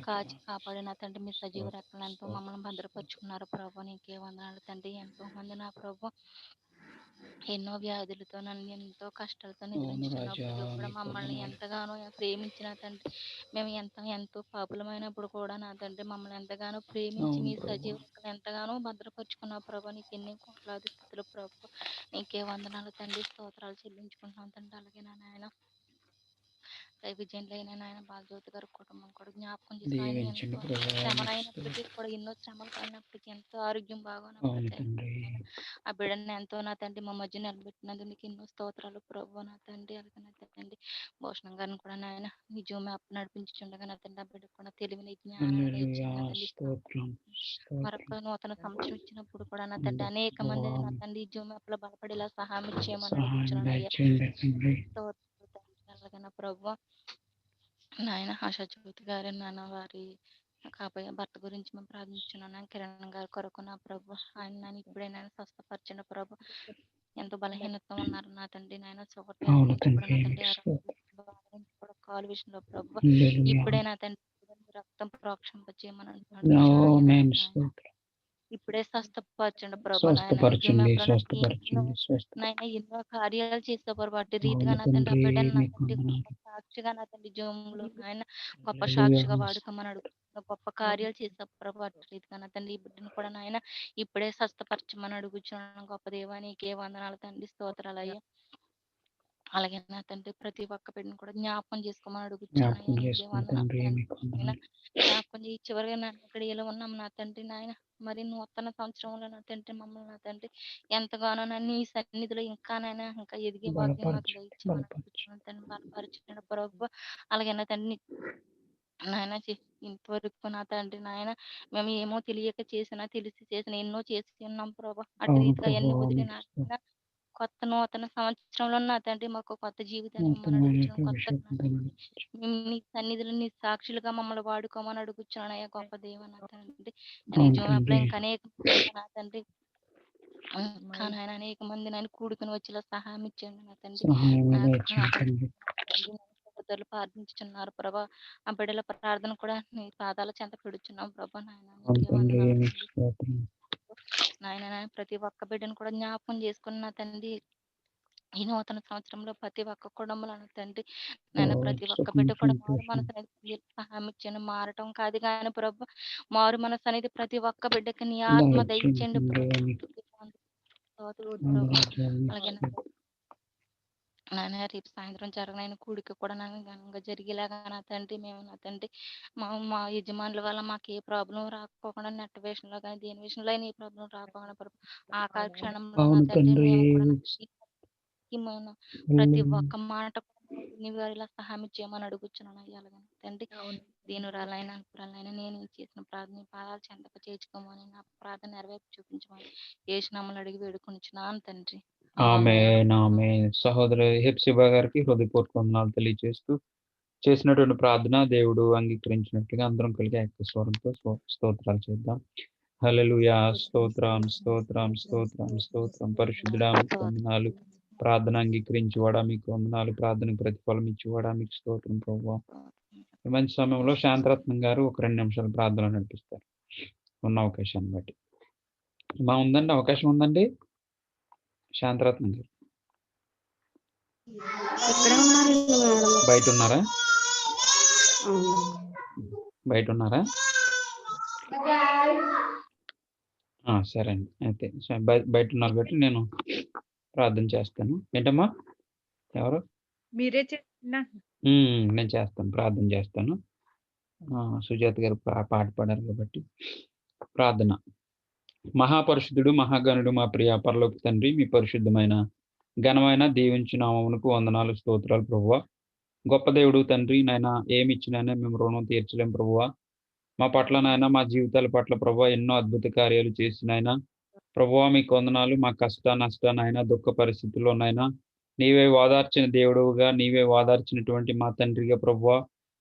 కాచి కాపాడిన తండ్రి మీ సజీవ రెక్కలు ఎంతో మమ్మల్ని భద్రపరుచుకున్నారు ప్రభు. నీకే వందనాలు తండ్రి. ఎంతో మంది నా ప్రభు ఎన్నో వ్యాధులతో నన్ను ఎంతో కష్టాలతో నిద్రించుతున్నప్పుడు కూడా మమ్మల్ని ఎంతగానో ప్రేమించిన తండ్రి. మేము ఎంతో పాపులమైనప్పుడు కూడా నా తండ్రి మమ్మల్ని ఎంతగానో ప్రేమించి మీ సజీవ రెక్కలు ఎంతగానో భద్రపరుచుకున్న ప్రభు. నీకు ఎన్ని కోట్లాది స్థుతులు ప్రభు. నీకే వందనాలు తండ్రి. స్తోత్రాలు చెల్లించుకుంటున్నాం తండ్రి. అలాగే నాయన విజయంలో నాయన బాలజ్యోతి గారి కుటుంబం కూడా జ్ఞాపకం చేసి ఆయన ఎంతో శ్రమలు అయినప్పటికీ కూడా ఎన్నో శ్రమలు పడినప్పటికీ ఎంతో ఆరోగ్యం బాగున్నప్పటికీ ఆ బిడ్డని ఎంతో నా తండ్రి మా మధ్య నిలబెట్టినందుకు నీకు ఎన్నో స్తోత్రాలు ప్రభు. నా తండ్రి అలాగే నా తండ్రి భూషణం గారిని కూడా నాయన నీ జూమ్ యాప్ నడిపించుండగా నా తండ్రి ఆ బిడ్డకు కూడా తెలివిని జ్ఞానాన్ని మరొక నూతన సంవత్సరం ఇచ్చినప్పుడు కూడా నా తండ్రి అనేక మంది నా తండ్రి ఈ జూమ్ యాప్ లో బలపడేలా సహాయం ఇచ్చేయమని అడుగుతున్నాను అయ్యా. అలాగే నా ప్రభు నాయన ఆశా జ్యోతి గారు నాన్న వారి కాబోయే భర్త గురించి మేము ప్రార్థించున్నాను. కిరణ్ గారి కొరకు నా ప్రభు ఆయన నన్ను ఇప్పుడే నేను స్వస్థపరిచిన ప్రభు. ఎంతో బలహీనత ఉన్నారు నా తండ్రి. నాయన షుగర్ నుంచి కూడా నా తండ్రి కాలు విషయంలో ప్రభు ఇప్పుడే నా తండ్రి రక్తం ప్రోక్షంప చేయమని అంటున్నాను. ఇప్పుడే స్వస్థపరచండి ప్రభు. నాయన ఎన్నో కార్యాలు చేసే పొరపాటు రీతిగా నా తండ్రి ఆ బిడ్డను నా తండ్రి సాక్షిగా నా తండ్రి జోములు ఆయన గొప్ప సాక్షిగా వాడుకోమని అడుగుతున్నాను. గొప్ప కార్యాలు చేసే పొరపాటు రీతిగా నా తండ్రి ఈ బిడ్డను కూడా నాయన ఇప్పుడే స్వస్థపరచమని అడుగుతున్నాను. గొప్ప దేవానికి ఏ వందనాలు తండ్రి. స్తోత్రాలు అయ్యా. అలాగే నా తండ్రి ప్రతి ఒక్క బిడ్డను కూడా జ్ఞాపకం చేసుకోమని అడుగుతున్నాను. జ్ఞాపకం చేసి చివరిగా నా ఇక్కడ ఎలా ఉన్నాం నా తండ్రి నాయన మరి నూతన సంవత్సరంలో నా తండ్రి మమ్మల్ని నా తండ్రి ఎంతగానో నన్ను ఈ సన్నిధిలో ఇంకా నాయన ఇంకా ఎదిగే భాగ్యం మాకు దయచేయమని అడుగుతున్నాను తండ్రి. బలపరిచిన ప్రభు. అలాగే నా తండ్రి నాయన ఇంతవరకు నా తండ్రి నాయన మేము ఏమో తెలియక చేసినా తెలిసి చేసిన ఎన్నో చేసి ఉన్నాం ప్రభు. అటు రీతిగా అన్ని వదిలి నాయన కొత్త నూతన సంవత్సరంలో నా తండ్రి మాకు కొత్త జీవితాన్ని ఇమ్మని అడుగుతున్నాం. కొత్త నీ సన్నిధిలో నీ సాక్షులుగా మమ్మల్ని వాడుకోమని అడుగుతున్నాను అయ్యా. గొప్ప దేవ నా తండ్రి. ఇంకా అనేక నా తండ్రి ఆయన అనేక మంది నన్ను కూడుకుని వచ్చేలా సహాయం ఇచ్చాను నా తండ్రి. ప్రార్థించున్నారు ప్రభా. ఆ బిడ్డల ప్రార్థన కూడా నీ పాదాల చెంత పెడుచున్నాం ప్రభా. నాయన ప్రతి ఒక్క బిడ్డను కూడా జ్ఞాపకం చేసుకుని నా తండ్రి ఈ నూతన సంవత్సరంలో ప్రతి ఒక్క కుటుంబంలో తండ్రి నేను ప్రతి ఒక్క బిడ్డ కూడా మారు మనసు అనేది సహాయం ఇచ్చాను. మారటం కాదు కానీ ప్రభు మారు మనసు అనేది ప్రతి ఒక్క బిడ్డకి నీ ఆత్మ దయచేయండి అలాగే నాన్న రేపు సాయంత్రం జరగనైన కూడిక కూడా నాకు ఘనంగా జరిగేలాగా నా తండ్రి మేము నా తండ్రి మా యజమానుల వల్ల మాకు ఏ ప్రాబ్లం రాకపోకుండా నెట్ విషయంలో కానీ దేని విషయంలో అయినా ఏ ప్రాబ్లం రాకపోకుండా ఆఖరి క్షణంలో నా తండ్రి మేము కూడా ప్రతి ఒక్క మాట ఇలా సహాయం చేయమని అడుగుతున్నాను అయ్యా. తండ్రి దీనురాలైన అనుకురాలైనా నేను చేసిన ప్రార్థన పాదాలు చెంతకు చేర్చుకోమని నా ప్రార్థన నెరవేర్పు చూపించమని యేసునామములో అడిగి వేడుకొనిచున్నాను తండ్రి. సహోదరు హెప్సిబా గారికి హృదయపూర్వక వందనాలు తెలియజేస్తూ చేసినటువంటి ప్రార్థన దేవుడు అంగీకరించినట్లుగా అందరం కలిగి ఏక స్వరంతో స్తోత్రాలు చేద్దాం. హల్లెలూయా. స్తోత్రం స్తోత్రం స్తోత్రం స్తోత్రం. పరిశుద్ధుడా మీకు వందనాలు. ప్రార్థన అంగీకరించేవాడా మీకు వందనాలు. ప్రార్థనకు ప్రతిఫలం ఇచ్చేవాడా మీకు స్తోత్రం ప్రభువా. మంచి సమయంలో శాంతరత్నం గారు ఒక 2 నిమిషాలు ప్రార్థన నడిపిస్తారు ఉన్న అవకాశాన్ని బట్టి. ఉందండి, అవకాశం ఉందండి శాంతరత్నం గారు? బయట ఉన్నారా? బయట ఉన్నారా? సరే అండి. అయితే బయట ఉన్నారు కాబట్టి నేను ప్రార్థన చేస్తాను. ఏంటమ్మా ఎవరు? మీరే చేస్తున్నా. నేను చేస్తాను, ప్రార్థన చేస్తాను. సుజాత గారు పాట పాడారు కాబట్టి ప్రార్థన. మహాపరిశుద్ధుడు మహాగణుడు మా ప్రియ పరలోక తండ్రి, మీ పరిశుద్ధమైన ఘనమైన దీవించు నామమునకు వందనాలు స్తోత్రాలు ప్రభువా. గొప్ప దేవుడు తండ్రి నాయన, ఏమి ఇచ్చినా మేము రుణం తీర్చలేం ప్రభువా. మా పట్ల నాయన, మా జీవితాల పట్ల ప్రభువా ఎన్నో అద్భుత కార్యాలు చేసి నాయన, ప్రభువా మీకు వందనాలు. మా కష్ట నష్టానైనా, దుఃఖ పరిస్థితుల్లోనైనా నీవే ఓదార్చిన దేవుడువుగా, నీవే ఓదార్చినటువంటి మా తండ్రిగా ప్రభువా,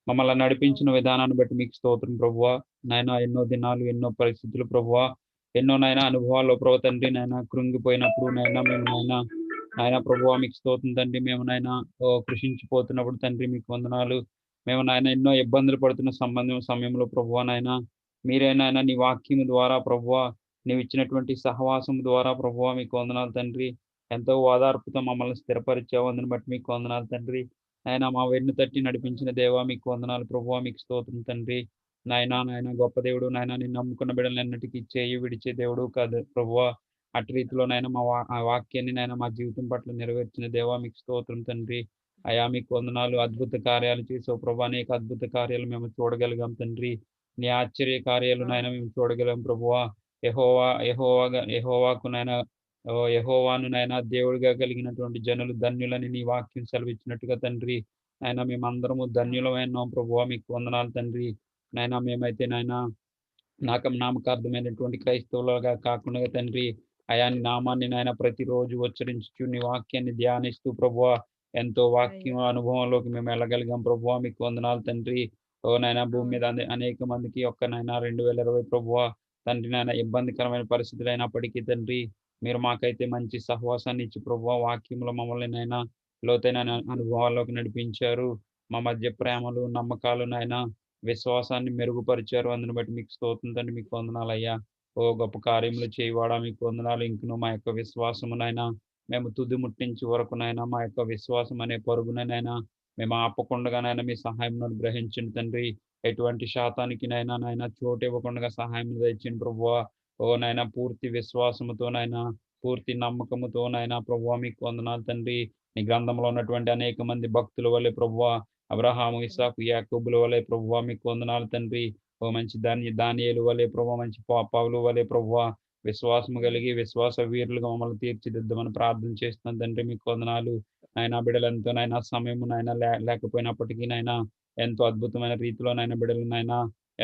మమ్మల్ని నడిపించిన విధానాన్ని బట్టి మీకు స్తోత్రం ప్రభువా. నాయన ఎన్నో దినాలు, ఎన్నో పరిస్థితులు ప్రభువా, ఎన్నో నాయన అనుభవాల్లో ప్రభు తండ్రి నాయన కృంగిపోయినప్పుడు నాయన మేము నాయన ప్రభువా మీకు స్తోత్రం తండ్రి. మేము నాయన కృషించిపోతున్నప్పుడు తండ్రి మీకు వందనాలు. మేము నాయన ఎన్నో ఇబ్బందులు పడుతున్న సమయంలో ప్రభువా నాయన మీరే నాయన నీ వాక్యం ద్వారా ప్రభువా, నీవు ఇచ్చినటువంటి సహవాసం ద్వారా ప్రభువా మీకు వందనాలు తండ్రి. ఎంతో ఓదార్పుతో మమ్మల్ని స్థిరపరిచావు, అందుని బట్టి మీకు వందనాలు తండ్రి. నాయన మా వెన్ను తట్టి నడిపించిన దేవా మీకు వందనాలు ప్రభువా మీకు స్తోత్రం తండ్రి. నాయన గొప్ప దేవుడు నాయన, నేను నమ్ముకున్న బిడ్డలు ఎన్నటికీ చేయి విడిచే దేవుడు కాదు ప్రభువా. అటు రీతిలో నాయన ఆ వాక్యాన్ని నాయన మా జీవితం పట్ల నెరవేర్చిన దేవా మీకు స్తోత్రం తండ్రి. అయా మీకు వందనాలు. అద్భుత కార్యాలు చేసావు ప్రభా, అనేక అద్భుత కార్యాలు మేము చూడగలిగాం తండ్రి. నీ ఆశ్చర్య కార్యాలు నాయన మేము చూడగలం ప్రభువా. యెహోవాకు నాయన యెహోవాను నాయన దేవుడిగా కలిగినటువంటి జనులు ధన్యులని నీ వాక్యం సెలవిచ్చినట్టుగా తండ్రి. నాయన మేమందరము ధన్యులమైనాం ప్రభువా మీకు వందనాలు తండ్రి. నాయన మేమైతే నాయన నామకార్థమైనటువంటి క్రైస్తవులుగా కాకుండా తండ్రి, అయా నీ నామాన్ని నాయన ప్రతిరోజు ఉచ్చరించు నీ వాక్యాన్ని ధ్యానిస్తూ ప్రభువా ఎంతో వాక్యం అనుభవంలోకి మేము వెళ్ళగలిగాం ప్రభువా మీకు వందనాలు తండ్రి. ఓ నాయన భూమి మీద అనేక మందికి ఒక్క నాయన 2020 ప్రభువా తండ్రి నాయన ఇబ్బందికరమైన పరిస్థితులు అయినప్పటికీ తండ్రి, మీరు మాకైతే మంచి సహవాసాన్ని ఇచ్చి ప్రభువా వాక్యంలో మమ్మల్ని నాయన లోతైన అనుభవాల్లోకి నడిపించారు. మా మధ్య ప్రేమలు, నమ్మకాలు నాయన విశ్వాసాన్ని మెరుగుపరిచారు. అందుని బట్టి మీకు స్తోత్రం తండ్రి, మీకు వందనాలయ్యా. ఓ గొప్ప కార్యములు చేయవాడా మీకు వందనాలు. ఇంకను మా యొక్క విశ్వాసమునైనా మేము తుది ముట్టించే వరకునైనా మా యొక్క విశ్వాసం అనే పరుగునైనా మేము ఆపకుండగానైనా మీ సహాయం గ్రహించండి తండ్రి. ఎటువంటి శాతానికి నాయన చోటు ఇవ్వకుండా సహాయం దయచండి ప్రభువా. ఓ నాయన పూర్తి విశ్వాసముతోనైనా, పూర్తి నమ్మకముతోనైనా ప్రభువా మీకు వందనాలు తండ్రి. నీ గ్రంథంలో ఉన్నటువంటి అనేక మంది భక్తుల వల్లే ప్రభువా, అబ్రహాము, ఇస్సాకు, యాకోబుల వలె ప్రభువా మీకు వందనాలు తండ్రి. ఓ మంచి దానియేలు వలె ప్రభువా, మంచి పౌలు వలె ప్రభువా విశ్వాసము కలిగి విశ్వాస వీరులుగా మమ్మల్ని తీర్చిదిద్దమని ప్రార్థన చేస్తున్నాను తండ్రి మీకు వందనాలు. నాయన బిడ్డలంతో నాయన సమయము నాయన లేకపోయినప్పటికీ నాయన ఎంతో అద్భుతమైన రీతిలో నాయన బిడ్డలు నాయన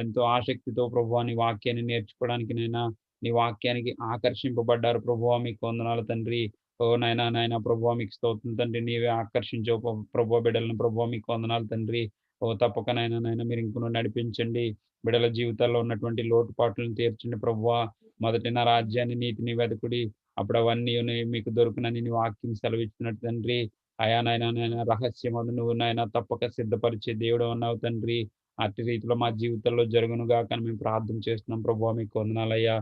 ఎంతో ఆసక్తితో ప్రభువా నీ వాక్యాన్ని నేర్చుకోవడానికి నాయన నీ వాక్యానికి ఆకర్షింపబడ్డారు ప్రభువా మీకు వందనాలు తండ్రి. ఓ నాయన ప్రభువా మీకు స్తోత్రం తండ్రి. నీవే ఆకర్షించవు ప్రభువా బిడ్డలను ప్రభువా మీకు వందనాలు తండ్రి. ఓ తప్పక నాయన మీరు ఇంకను నడిపించండి. బిడ్డల జీవితాల్లో ఉన్నటువంటి లోటుపాట్లను తీర్చండి ప్రభువా. మొదటి నా రాజ్యాన్ని నీతిని వెతుకుడి, అప్పుడు అవన్నీ మీకు దొరుకునని నీ వాక్యం సెలవిచ్చినట్టు తండ్రి. అయా నాయన రహస్యమను నువ్వు నాయన తప్పక సిద్ధపరిచే దేవుడు అన్నావు తండ్రి. అట్టి రీతిలో మా జీవితంలో జరుగునుగా కానీ మేము ప్రార్థన చేస్తున్నాం ప్రభువా మీకు వందనాలయ్యా.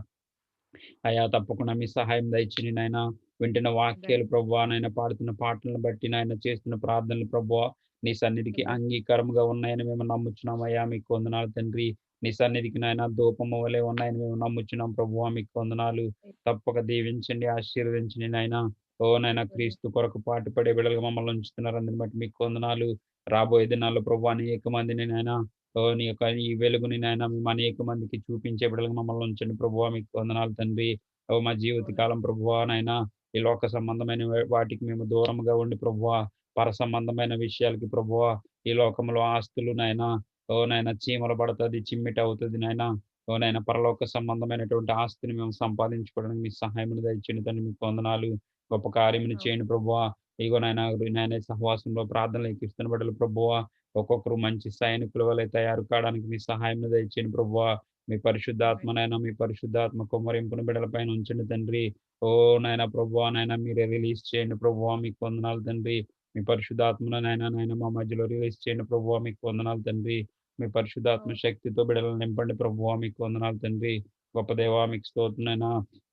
అయా తప్పకుండా మీ సహాయం దయచేయండి నాయన. వింటున్న వాక్యాలు ప్రభువా, నాయన పాడుతున్న పాటలను బట్టి నాయన చేస్తున్న ప్రార్థనలు ప్రభువా నీ సన్నిధికి అంగీకారముగా ఉన్నాయని మేము నమ్ముచున్నాం అయ్యా మీకు వందనాలు తండ్రి. నీ సన్నిధికి నాయన ధూపము వలె ఉన్నాయని మేము నమ్ముచున్నాం ప్రభువా మీకు వందనాలు. తప్పక దీవించండి, ఆశీర్వదించండి నాయన. ఓ నాయన క్రీస్తు కొరకు పాటుపడే బిడ్డలుగా మమ్మల్ని ఉంచుతున్నారు, అందుని బట్టి మీకు వందనాలు. రాబోయే దినాల్లో ప్రభువా అనేక మందిని నాయన నీ యొక్క ఈ వెలుగుని నాయన మేము అనేక మందికి చూపించే బిడ్డలుగా మమ్మల్ని ఉంచండి ప్రభువా మీకు వందనాలు తండ్రి. ఓ మా జీవిత కాలం ప్రభువా నాయన ఈ లోక సంబంధమైన వాటికి మేము దూరంగా ఉండి ప్రభువా పర సంబంధమైన విషయాలకి ప్రభువా, ఈ లోకంలో ఆస్తులు నాయన ఓ నాయన చీమలు పడుతుంది, చిమ్మిట అవుతుంది నాయన. ఓ నాయన పరలోక సంబంధమైనటువంటి ఆస్తిని మేము సంపాదించుకోవడానికి మీ సహాయం దయచేయండి తండ్రి మీకు వందనాలు. గొప్ప కార్యములు చేయండి ప్రభువా. ఇగో నాయన సహవాసంలో ప్రార్థనలు ఎక్కిస్తున్న బిడ్డలు ప్రభువా ఒక్కొక్కరు మంచి సైనికుల వలె తయారు కావడానికి మీ సహాయం దయచేయండి ప్రభువా. మీ పరిశుద్ధాత్మనైనా మీ పరిశుద్ధాత్మ కుమ్మరింపును బిడ్డల పైన ఉంచండి తండ్రి. ఓ నాయన ప్రభువా నాయన మీరే రిలీజ్ చేయండి ప్రభువా మీకు వందనాలు తండ్రి. మీ పరిశుద్ధాత్మను నాయన మా మధ్యలో రిలీజ్ చేయండి ప్రభువా మీకు వందనాలు తండ్రి. మీ పరిశుద్ధాత్మ శక్తితో బిడ్డలను నింపండి ప్రభువా మీకు వందనాలు తండ్రి. గొప్ప దేవా మీకు స్తోత్రనైనా.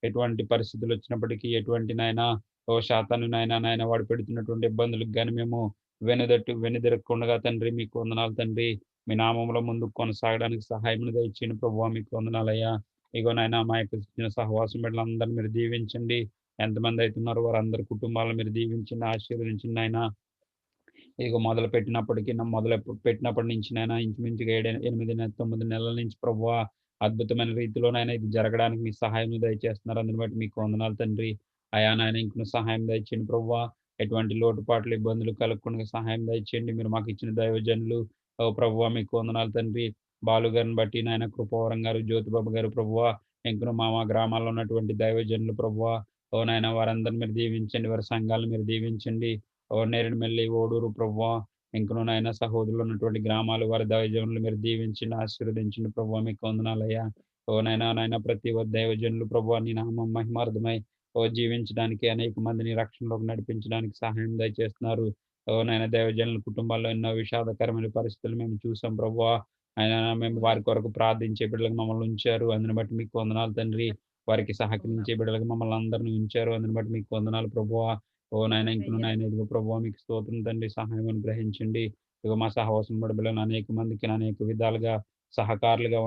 ఎటువంటి పరిస్థితులు వచ్చినప్పటికీ ఎటువంటి నాయన ఓ శాతాన్ని నాయన వాడు పెడుతున్నటువంటి ఇబ్బందులకు కానీ మేము వెనుదిరగకుండా తండ్రి మీకు వందనాలు తండ్రి. మీ నామంలో ముందుకు కొనసాగడానికి సహాయం దయచేయండి ప్రభువా మీకు వందనాలయ్యా. ఇగో నాయన మా యొక్క చిన్న సహవాసం బిడ్డలందరినీ మీరు దీవించండి. ఎంతమంది అవుతున్నారో వారందరి కుటుంబాలను మీరు దీవించండి, ఆశీర్వదించండి ఆయన. ఇక మొదలు పెట్టినప్పటి నుంచి నైనా ఇంచుమించుగా 8-9 నెలల నుంచి ప్రభువా అద్భుతమైన రీతిలోనైనా ఇది జరగడానికి మీ సహాయం దయచేస్తున్నారు, అందుని బట్టి మీకు వందనాలు తండ్రి. అయా నాయన ఇంకొక సహాయం దయచేయండి ప్రభువా. ఎటువంటి లోటుపాట్లు ఇబ్బందులు కలగకుండా సహాయం దయచేయండి. మీరు మాకు ఇచ్చిన దైవజనులు ఓ ప్రభువా మీకు వందనాలు తండ్రి. బాలు గారిని బట్టి నాయన కృపవరం గారు, జ్యోతిబాబు గారు ప్రభువా, ఇంకను మా గ్రామాల్లో ఉన్నటువంటి దైవజనులు ప్రభువా, ఓ నాయన వారందరిని మీరు దీవించండి, వారి సంఘాలను మీరు దీవించండి. ఓ నేరేడుమెల్లి, ఓడూరు ప్రభువా, ఇంకను నాయన సహోదరులు ఉన్నటువంటి గ్రామాలు వారి దైవజనులు మీరు దీవించండి, ఆశీర్వదించండి ప్రభువా, మీకు వందనాలయ్యా. ఓ నాయన ప్రతి దైవజనులు ప్రభువా నీ నామం మహిమార్థమై ఓ జీవించడానికి అనేక మందిని రక్షణలోకి నడిపించడానికి సహాయం దయచేస్తున్నారు. ఓ నాయన దైవజనుల కుటుంబాల్లో ఎన్నో విషాదకరమైన పరిస్థితులు మేము చూసాం ప్రభువా. ఆయన మేము వారి కొరకు ప్రార్థించే బిడ్డలకు మమ్మల్ని ఉంచారు, అందుని బట్టి మీకు వందనాలు తండ్రి. వారికి సహకరించే బిడ్డలకు మమ్మల్ని అందరినీ ఉంచారు, అందుని బట్టి మీకు వందనాలు ప్రభువా. ఓ నాయన ఇంకను నాయన ఇదిగో ప్రభువా మీకు స్తోత్రం తండ్రి, సహాయం అనుగ్రహించండి. ఇదిగో మా సహవాసం బిడ్డలను అనేక మందికి అనేక విధాలుగా సహకారులుగా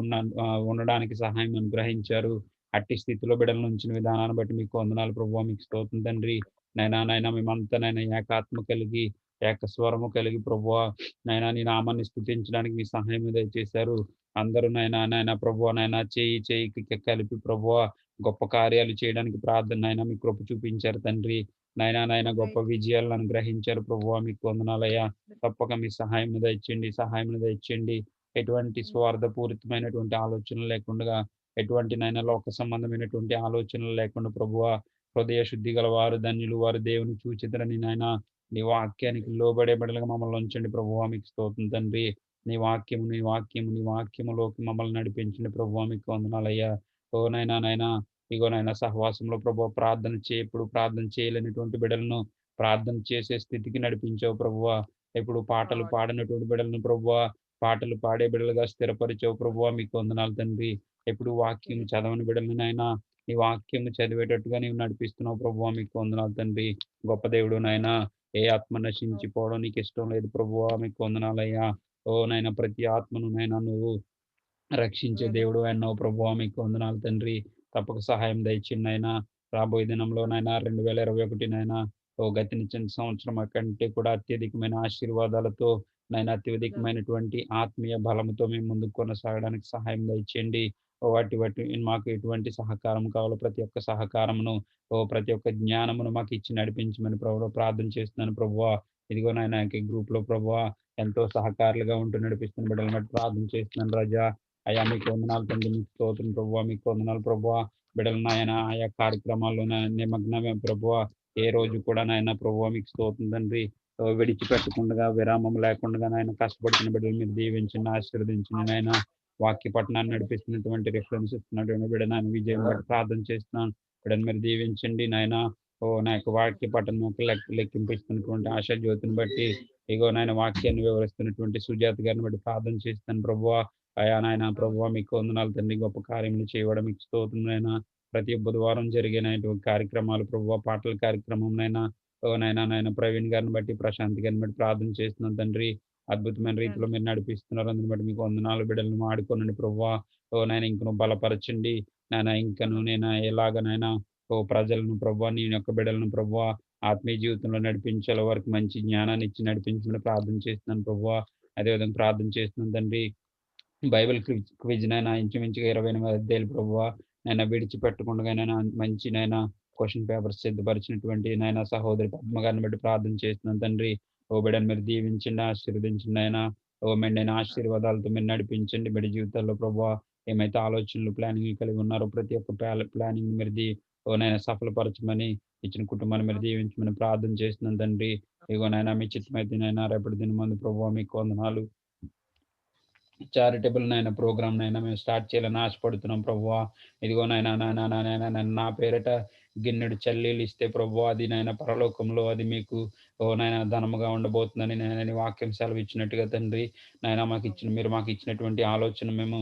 ఉండడానికి సహాయం అనుగ్రహించారు. అట్టి స్థితిలో బిడ్డలను ఉంచిన విధానాన్ని బట్టి మీకు వందనాలు ప్రభువా, మీకు స్తోత్రం తండ్రి. నైనా మేమంతా నైనా ఏకాత్మ కలిగి ఏకస్వరము కలిగి ప్రభువా నైనా నీ నామాన్ని స్తుతించడానికి మీ సహాయం దయచేశారు. అందరూ నైనా ప్రభువా నైనా చేయికి కలిపి ప్రభువా గొప్ప కార్యాలు చేయడానికి ప్రార్థన నైనా మీ కృప చూపించారు తండ్రి. నైనా గొప్ప విజయాలను అనుగ్రహించారు ప్రభువా, మీకు వందనాలయ్యా. తప్పక మీ సహాయం దయచేయండి. ఎటువంటి స్వార్థపూరితమైనటువంటి ఆలోచనలు లేకుండా, ఎటువంటి నైనా లోక సంబంధమైనటువంటి ఆలోచనలు లేకుండా ప్రభువా హృదయ శుద్ధి గల వారు ధన్యులు, వారు దేవుని చూచితరని నాయన నీ వాక్యానికి లోబడే బిడ్డలుగా మమ్మల్ని ఉంచండి ప్రభువా, మీకు స్తోత్రం తండ్రి. నీ వాక్యములోకి మమ్మల్ని నడిపించండి ప్రభువా, మీకు వందనాలయ్యా. ఓ నైనా ఇగో నైనా సహవాసంలో ప్రభువా ఎప్పుడు ప్రార్థన చేయలేనటువంటి బిడ్డలను ప్రార్థన చేసే స్థితికి నడిపించావు ప్రభువా. ఎప్పుడు పాటలు పాడినటువంటి బిడ్డలను ప్రభువా పాటలు పాడే బిడ్డలుగా స్థిరపరిచావు ప్రభువా, మీకు వందనాలు తండ్రి. ఎప్పుడు వాక్యం చదవని బిడ్డలను నాయనా నీ వాక్యం చదివేటట్టుగా నీవు నడిపిస్తున్నావు ప్రభువా, మీకు వందనాలు తండ్రి. గొప్ప దేవుడు నాయనా, ఏ ఆత్మ నశించిపోవడం నీకు ఇష్టం లేదు ప్రభువా, మీకు వందనాలయ్యా. ఓ నైనా ప్రతి ఆత్మను నైనా నువ్వు రక్షించే దేవుడు అన్నావు ప్రభువా, మీకు వందనాలు తండ్రి. తప్పక సహాయం దయచిండి నాయనా. రాబోయే దినంలో నాయనా 2021 నాయనా ఓ గతించిన సంవత్సరం కంటే కూడా అత్యధికమైన ఆశీర్వాదాలతో నైనా అత్యధికమైనటువంటి ఆత్మీయ బలంతో మేము ముందుకు కొనసాగడానికి సహాయం దయచేయండి. వాటి మాకు ఎటువంటి సహకారం కావాలో ప్రతి ఒక్క సహకారమును ప్రతి ఒక్క జ్ఞానమును మాకు ఇచ్చి నడిపించమని ప్రభువా ప్రార్థన చేస్తున్నాను ప్రభువా. ఇదిగో నాయన గ్రూప్ లో ప్రభువా ఎంతో సహకారులుగా ఉంటూ నడిపిస్తున్న బిడ్డలను బట్టి ప్రార్థన చేస్తున్నాను రాజా. అయ్యా మీకు వందనాలు తండ్రి, మీకు స్తోత్రం ప్రభువా, మీకు వందనాలు ప్రభువా. బిడ్డలు నాయన ఆయా కార్యక్రమాల్లో నిమగ్నమే ప్రభువా. ఏ రోజు కూడా నాయన ప్రభువా మీకు స్తోత్రం తండ్రి. విడిచిపెట్టకుండా విరామం లేకుండా నాయన కష్టపడుతున్న బిడ్డలు మీరు దీవించండి, ఆశీర్వదించండి నాయన. వాక్య పట్టణాన్ని నడిపిస్తున్నటువంటి రిఫరెన్స్ ఇస్తున్నటువంటి బిడ్డ నాయన విజయం బట్టి ప్రార్థన చేస్తున్నాను. బిడ్డను మీరు దీవించండి నాయన. నా యొక్క వాక్య పట్టణం లెక్కింపిస్తున్నటువంటి ఆశా జ్యోతిని బట్టి ఇగో నాయన వాక్యాన్ని వివరిస్తున్నటువంటి సుజాత గారిని బట్టి ప్రార్థన చేస్తాను ప్రభువా. అయా నాయన ప్రభువా మీకు వందనాలు తండ్రి, గొప్ప కార్యములు చేయడం మీకు స్తోత్రం నాయన. ప్రతి బుధవారం జరిగినటువంటి కార్యక్రమాలు ప్రభువా పాటల కార్యక్రమం నైనా నాయన ప్రవీణ్ గారిని బట్టి ప్రశాంత్ గారిని బట్టి ప్రార్థన చేస్తున్నాను తండ్రి. అద్భుతమైన రీతిలో మీరు నడిపిస్తున్నారు, అందుని బట్టి మీకు వందనాలు. బిడ్డలను ఆడుకోనండి ప్రభువా. నాయన ఇంకను బలపరచండి నాయన. ఇంకను నేను ఎలాగనైనా ప్రజలను ప్రభువా నీ యొక్క బిడ్డలను ప్రభువా ఆత్మీయ జీవితంలో నడిపించాలి, వారికి మంచి జ్ఞానాన్ని ఇచ్చి నడిపించమని ప్రార్థన చేస్తున్నాను ప్రభువా. అదేవిధంగా ప్రార్థన చేస్తున్నాను తండ్రి. బైబిల్ క్విజ్ నైనా ఇంచుమించుగా 28 అధ్యాయాలు ప్రభువా నైనా విడిచిపెట్టకుండా నైనా మంచి నైనా క్వశ్చన్ పేపర్స్ సిద్ధపరిచినటువంటి నాయన సహోదరి పద్మ గారిని బట్టి ప్రార్థన చేస్తున్నాను తండ్రి. ఓ బిడ్డను మీరు దీవించండి, ఆశీర్వదించండి ఆయన. ఓ మెండైన ఆశీర్వాదాలతో మీరు నడిపించండి. బిడ్డ జీవితాల్లో ప్రభువా ఏమైతే ఆలోచనలు ప్లానింగ్ కలిగి ఉన్నారో ప్రతి ఒక్క ప్లానింగ్ మీరు నైనా సఫలపరచమని ఇచ్చిన కుటుంబాన్ని మీరు దీవించమని ప్రార్థన చేస్తున్నాను తండ్రి. ఇగో నైనా మీ చిత్తమైతే నైనా రేపటి దిన మంది ప్రభువా మీకు వందనాలు. చారిటబుల్ నైనా ప్రోగ్రామ్ నైనా మేము స్టార్ట్ చేయాలని ఆశపడుతున్నాం ప్రభువా. ఇదిగో నాయన నా పేరిట గిన్నెడు చల్లీలు ఇస్తే ప్రభువా అది నాయన పరలోకంలో అది మీకు నాయన ధనముగా ఉండబోతుందని నేను వాక్యం సెలవు ఇచ్చినట్టుగా తండ్రి. నాయన మీరు మాకు ఇచ్చినటువంటి ఆలోచన మేము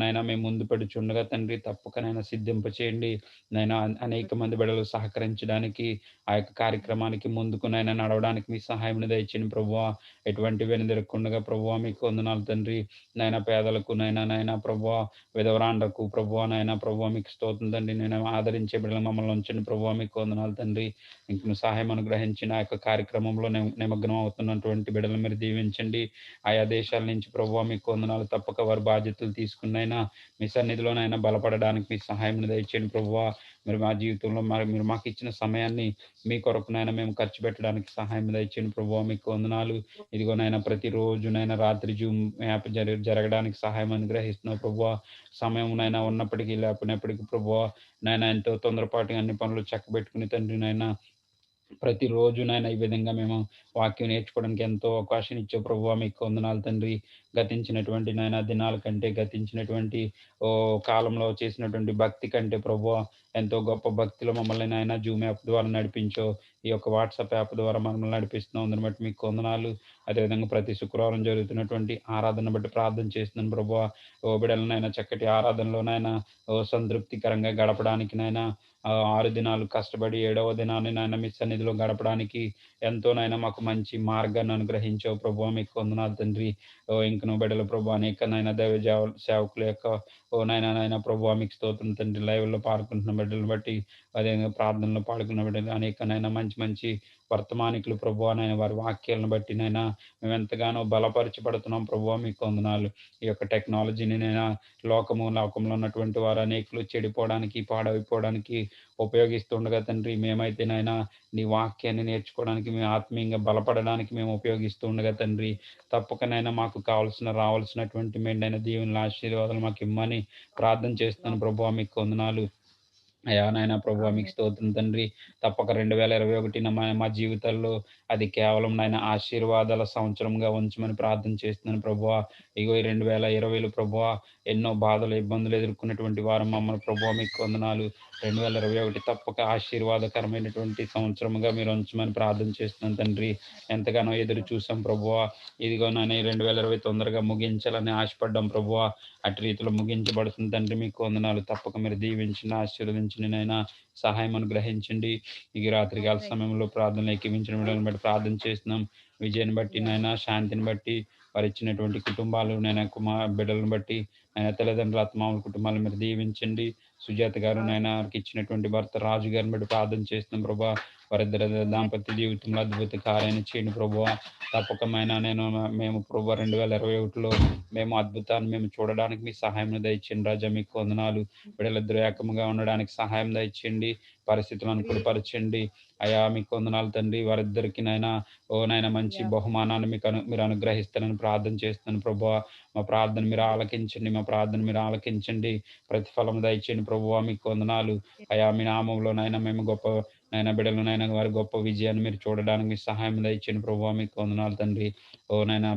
నైనా మేము ముందు పెడుచుండగా తండ్రి తప్పక నైనా సిద్ధింప చేయండి నైనా. అనేక మంది బిడ్డలు సహకరించడానికి ఆ యొక్క కార్యక్రమానికి ముందుకు నైనా నడవడానికి మీ సహాయం దయచేయండి ప్రభువా. ఎటువంటి వెనుదిరగకుండా ప్రభువా మీకు వందనాలు తండ్రి. నైనా పేదలకు నైనా ప్రభువా విధవరాండ్రకు ప్రభువా నైనా ప్రభువా మీకు స్తోత్రం తండ్రి. నేను ఆదరించే బిడ్డలు మమ్మల్ని ఉంచండి ప్రభువా, మీకు వందనాలు తండ్రి. ఇంక సహాయం అనుగ్రహించిన ఆ యొక్క కార్యక్రమంలో నిమగ్నం అవుతున్నటువంటి బిడ్డలు మీరు దీవించండి. ఆయా దేశాల నుంచి ప్రభువా మీకు వందనాలు. తప్పక వారి బాధ్యతలు తీసుకున్నైనా మీ సన్నిధిలోనైనా బలపడడానికి మీ సహాయం దయచేయండి ప్రభువా. మరి మా జీవితంలో మీరు మాకు ఇచ్చిన సమయాన్ని మీ కొరకు నాయన మేము ఖర్చు పెట్టడానికి సహాయం దయచేయండి ప్రభువా. మీకు వందనాలు. ఇదిగో నాయన ప్రతిరోజు నాయన రాత్రి జూమ్ యాప్ జరగడానికి సహాయం అనుగ్రహిస్తున్నావు ప్రభువా. సమయం నాయన ఉన్నప్పటికీ లేకపోయినప్పటికీ ప్రభువా నాయన ఎంతో తొందరపాటుగా అన్ని పనులు చక్కబెట్టుకుని తండ్రి నాయన ప్రతిరోజు నాయన ఈ విధంగా మేము వాక్యం నేర్చుకోవడానికి ఎంతో అవకాశం ఇచ్చే ప్రభువా. మీకు వందనాలు తండ్రి. గతించినటువంటి నాయన దినాల కంటే, గతించినటువంటి కాలంలో చేసినటువంటి భక్తి కంటే ప్రభువా ఎంతో గొప్ప భక్తిలో మమ్మల్ని నాయన జూమ్ యాప్ ద్వారా నడిపించో, ఈ యొక్క వాట్సాప్ యాప్ ద్వారా మమ్మల్ని నడిపిస్తున్నాం. దాన్ని బట్టి మీకు వందనాలు. అదేవిధంగా ప్రతి శుక్రవారం జరుగుతున్నటువంటి ఆరాధన బట్టి ప్రార్థన చేస్తున్నాను ప్రభువా. బిడ్డలనైనా చక్కటి ఆరాధనలోనైనా సంతృప్తికరంగా గడపడానికి నాయన 6 దినాలు కష్టపడి 7వ దినాన్ని నాయన మీ సన్నిధిలో గడపడానికి ఎంతోనైనా మాకు మంచి మార్గాన్ని అనుగ్రహించావు ప్రభువా. మీకు వందనాలు తండ్రి. ఇంకను బిడ్డల ప్రభువా అనేక నాయన దైవ సేవకుల యొక్క నాయన ప్రభువా మీకు స్తోత్రం తండ్రి. లైవ్లో పాల్గొంటున్న బిడ్డలను బట్టి, అదేవిధంగా ప్రార్థనలో పాల్గొన్న బిడ్డలు అనేకనైనా మంచి మంచి వర్తమానికులు ప్రభువా నాయన వారి వాక్యాలను బట్టి నైనా మేము ఎంతగానో బలపరచబడుతున్నాం ప్రభువా. మీకు వందనాలు. ఈ యొక్క టెక్నాలజీని నైనా లోకంలో ఉన్నటువంటి వారు అనేకులు చెడిపోవడానికి, పాడైపోవడానికి ఉపయోగిస్తుండగా తండ్రి, మేమైతే నాయన నీ వాక్యాన్ని నేర్చుకోవడానికి, మేము ఆత్మీయంగా బలపడడానికి మేము ఉపయోగిస్తుండగా తండ్రి, తప్పకనైనా మాకు రావాల్సినటువంటి మెండైన దీవెనల ఆశీర్వాదాలు మాకు ఇమ్మని ప్రార్థన చేస్తున్నాను ప్రభువా. మీకు వందనాలు. అయ్యా నాయన ప్రభువా మీకు స్తోత్రం తండ్రి. తప్పక 2021 మా జీవితాల్లో అది కేవలం నాయన ఆశీర్వాదాల సంవత్సరంగా ఉంచమని ప్రార్థన చేస్తున్నాను ప్రభువా. ఇగో ఈ 2020 ప్రభువా ఎన్నో బాధలు, ఇబ్బందులు ఎదుర్కొన్నటువంటి వారు మమ్మల్ని ప్రభువా మీకు వందనాలు. 2021 తప్పక ఆశీర్వాదకరమైనటువంటి సంవత్సరంగా మీరు ఉంచమని ప్రార్థన చేస్తున్నాను తండ్రి. ఎంతగానో ఎదురు చూసాం ప్రభువా. ఇదిగో నాయన 2020 తొందరగా ముగించాలని ఆశపడ్డాం ప్రభువా. అటు రీతిలో ముగించబడుతుంది తండ్రి. మీకు వందనాలు. తప్పక మీరు దీవించిన, ఆశీర్వదించిన నైనా సహాయం అనుగ్రహించండి. ఈ రాత్రికాల సమయంలో ప్రార్థనలు ఎక్కించడం బట్టి ప్రార్థన చేస్తున్నాం. విజయాన్ని బట్టి నాయన, శాంతిని బట్టి, వారు ఇచ్చినటువంటి కుటుంబాలు నాయన, బిడ్డలను బట్టి ఆయన తల్లిదండ్రుల ఆత్మావుల కుటుంబాలను మీరు దీవించండి. సుజాత గారు నాయన వారికి ఇచ్చినటువంటి భర్త రాజు గారిని బట్టి ప్రార్థన చేస్తున్నాం ప్రభా. వారిద్దరి దాంపత్య జీవితంలో అద్భుత కార్యాన్ని చేయండి ప్రభువా. తప్పకమైన మేము ప్రభా 2021లో మేము అద్భుతాన్ని మేము చూడడానికి మీ సహాయం దయచేయండి రాజా. మీకు వందనాలు. బిడ్డలిద్దరూ ఏకముగా ఉండడానికి సహాయం దయచేయండి. పరిస్థితులను కుడిపరచండి అయా. మీకు వందనాలు తండ్రి. వారిద్దరికి నైనా మంచి బహుమానాన్ని మీరు అనుగ్రహిస్తారని ప్రార్థన చేస్తున్నాను ప్రభువా. మా ప్రార్థన మీరు ఆలకించండి. మా ప్రార్థన మీరు ఆలకించండి. ప్రతిఫలం దయచేయండి ప్రభువా. మీకు వందనాలు అయా. మీ నామంలో నైనా మేము గొప్ప బిడ్డలు వారి గొప్ప విజయాన్ని మీరు చూడడానికి మీ సహాయం దయచేయండి ప్రభువా. మీకు వందనాలు తండ్రి. నైనా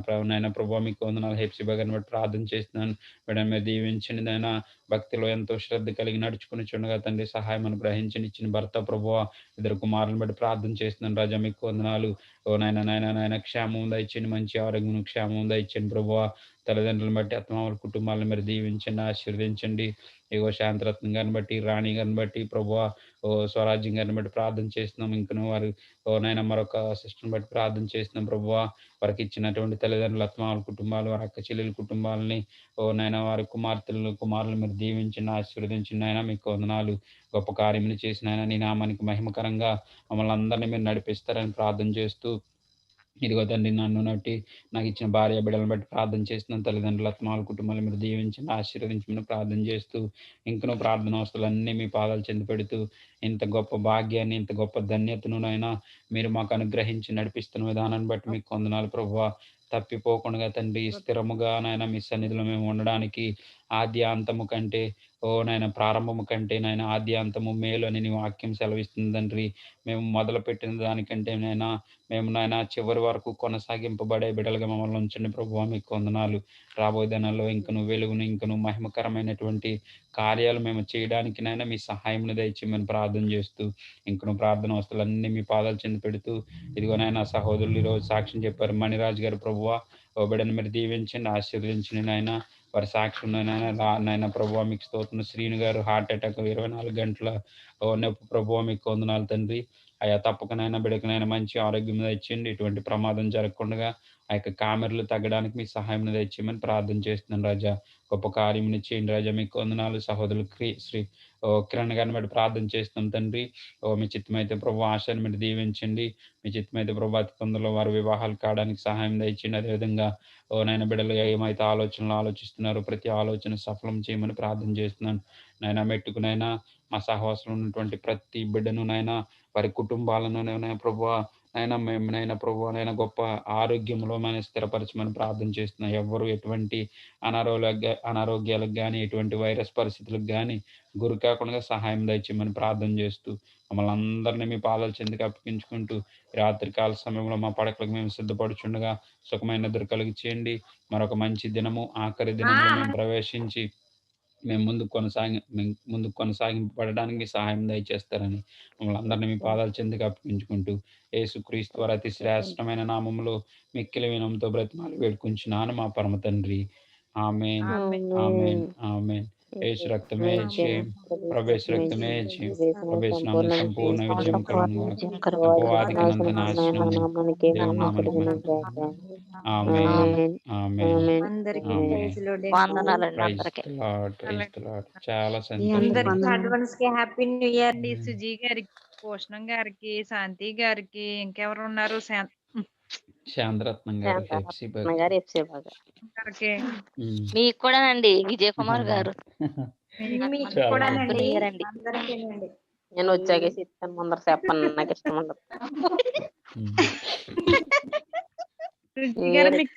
ప్రభువా మీకు వందనాలు. హెప్సిబా గారిని బట్టి ప్రార్థన చేస్తున్నాను. బిడ్డను మీరు దీవించండి నైనా. భక్తిలో ఎంతో శ్రద్ధ కలిగి నడుచుకుని చుండగా తండ్రి సహాయం అనుగ్రహించండి. ఇచ్చిన భర్త ప్రభువా, 2 కుమారులను బట్టి ప్రార్థన చేస్తున్నాను రాజా. మీకు వందనాలు. నాయన క్షేమం దయచేయండి. మంచి ఆరోగ్యం, క్షేమం దయచేయండి ప్రభువా. తల్లిదండ్రులను బట్టి, ఆత్మావుల కుటుంబాలను మీరు దీవించండి, ఆశీర్వదించండి. ఇగో శాంతరత్నం గారిని బట్టి, రాణి గారిని బట్టి ప్రభువా, స్వరాజ్యం గారిని బట్టి ప్రార్థన చేస్తున్నాం. ఇంకను వారు మరొక సిస్టర్ని బట్టి ప్రార్థన చేస్తున్నాం ప్రభువా. వారికి ఇచ్చినటువంటి తల్లిదండ్రుల ఆత్మావుల కుటుంబాలు, వారి అక్క చెల్లెల కుటుంబాలని వారి కుమారులు మీరు దీవించండి, ఆశీర్వదించండి ఆయన. మీకు వందనాలు. గొప్ప కార్యములు చేసిన నీ నామానికి మహిమకరంగా మమ్మల్ని అందరినీ మీరు నడిపిస్తారని ప్రార్థన చేస్తూ, ఇదిగో తండ్రి నన్ను నాకు ఇచ్చిన భార్య బిడ్డలను బట్టి ప్రార్థన చేస్తున్నాను. తల్లిదండ్రుల ఆత్మాల కుటుంబాలు మీరు దీవించండి, ఆశీర్వదించమని ప్రార్థన చేస్తూ, ఇంకనూ ప్రార్థన వస్తువులన్నీ మీ పాదాలు చెంది పెడుతూ, ఇంత గొప్ప భాగ్యాన్ని, ఇంత గొప్ప ధన్యతను నైనా మీరు మాకు అనుగ్రహించి నడిపిస్తున్న విధానాన్ని బట్టి మీకు వందనాలు ప్రభువా. తప్పిపోకుండా తండ్రి స్థిరముగా నాయన మీ సన్నిధిలో మేము ఉండడానికి ఆద్య అంతము కంటే నాయన ప్రారంభము కంటే నాయన ఆద్య అంతము మేలు అని నీ వాక్యం సెలవిస్తుంది తండ్రి. మేము మొదలుపెట్టిన దానికంటే మేము నాయన చివరి వరకు కొనసాగింపబడే బిడ్డలుగా మమ్మల్ని ఉంచండి ప్రభువా. మీకు వందనాలు. రాబోయే దినాల్లో ఇంకను వెలుగును, ఇంకను మహిమకరమైనటువంటి కార్యాలు మేము చేయడానికి నైనా మీ సహాయం దయచేయమని ప్రార్థన చేస్తూ, ఇంకను ప్రార్థన వస్తువులన్నీ మీ పాదాలు చెంది పెడుతూ, ఇదిగో నాయన సహోదరులు ఈరోజు సాక్ష్యం చెప్పారు మణిరాజు గారు ప్రభువా. బిడ్డను మీరు దీవించండి, ఆశీర్వదించండి నాయన. వారి సాక్షి నాయన ప్రభువా మీకు స్తోత్రం. శ్రీను గారు హార్ట్ అటాక్ 24 గంటల నొప్పి ప్రభువా. మీకు వందనాలు తండ్రి. అయా తప్పకనైనా బిడ్డకనైనా మంచి ఆరోగ్యం ఇచ్చిండి. ఇటువంటి ప్రమాదం జరగకుండా ఆ యొక్క కామెర్లు తగ్గడానికి మీ సహాయం దయచేయమని ప్రార్థన చేస్తున్నాను రాజా. గొప్ప కార్యం చేయండి రాజా. మీకు వందనాలు. సహోదరులు కిరణ్ గారిని బట్టి ప్రార్థన చేస్తున్నాం తండ్రి. మీ చిత్తమైతే ప్రభు ఆశని మీరు దీవించండి. మీ చిత్తమైతే ప్రభు అతి తొందరలో వారి వివాహాలు కావడానికి సహాయం దయచేయండి. అదేవిధంగా నాయన బిడ్డలు ఏమైతే ఆలోచనలు ఆలోచిస్తున్నారో ప్రతి ఆలోచన సఫలం చేయమని ప్రార్థన చేస్తున్నాను. నాయన మెట్టుకునైనా మా సహవాసంలో ఉన్నటువంటి ప్రతి బిడ్డను నాయన వారి కుటుంబాలను నాయన ప్రభువా నైనా ప్రభువా నైనా గొప్ప ఆరోగ్యంలో మనం స్థిరపరచమని ప్రార్థన చేస్తున్నాం. ఎవ్వరు ఎటువంటి అనారోగ్యాలకు కానీ ఎటువంటి వైరస్ పరిస్థితులకు కానీ గురి కాకుండా సహాయం దయచేయమని ప్రార్థన చేస్తూ మమ్మల్ని అందరినీ మీ పాదాల చెందుకు అప్పగించుకుంటూ రాత్రికాల సమయంలో మా పడకలకు మేము సిద్ధపడుచుండగా సుఖమైన నిద్ర కలిగి చేయండి. మరొక మంచి దినము ఆఖరి దినంలో మేము ప్రవేశించి మేము ముందుకు కొనసాగింపబడడానికి సహాయం దయచేస్తారని మమ్మల్ని అందరినీ మీ పాదాల చెందుకు అప్పగించుకుంటూ యేసుక్రీస్తు వారి అతి శ్రేష్టమైన నామములో మిక్కిలి వినంతో బ్రతిమాలి వేడుకుంటున్నాను మా పరమ తండ్రి. ఆమేన్ ఆమేన్ ఆమేన్. యేసు రక్తమే జయం, ప్రవేశ రక్తమే జయం, ప్రవేశ నామం సంపూర్ణ విజయం కలుగును. అపవాదికి నాశనం దేవుని నామమున. ఆమేన్ ఆమేన్ అందరికీ ఆమేన్. Praise Lord. వందనాలండి ప్రైజ్ అందరికి. The Lord, praise the Lord. చాలా అందరికీ సంతోషం. అడ్వాన్స్ కి హ్యాపీ న్యూ ఇయర్. అండి సుజీ గారికి, భూషణం గారికి, శాంతి గారికి, ఇంకెవరు ఉన్నారు శాంతరత్నం గారు హెప్సీ బర్త్డే. గారు ఎఫ్సీ బాగా గారికి, మీకు కూడా అండి విజయ్ కుమార్ గారు. మీకు చాలా కూడానండి, మీరండి. అందరికీనండి. నేను వచ్చాక ఇస్తాను ముందర చెప్పను, నాకు ఇష్టం ఉండదు. సుజీ గారు మీకు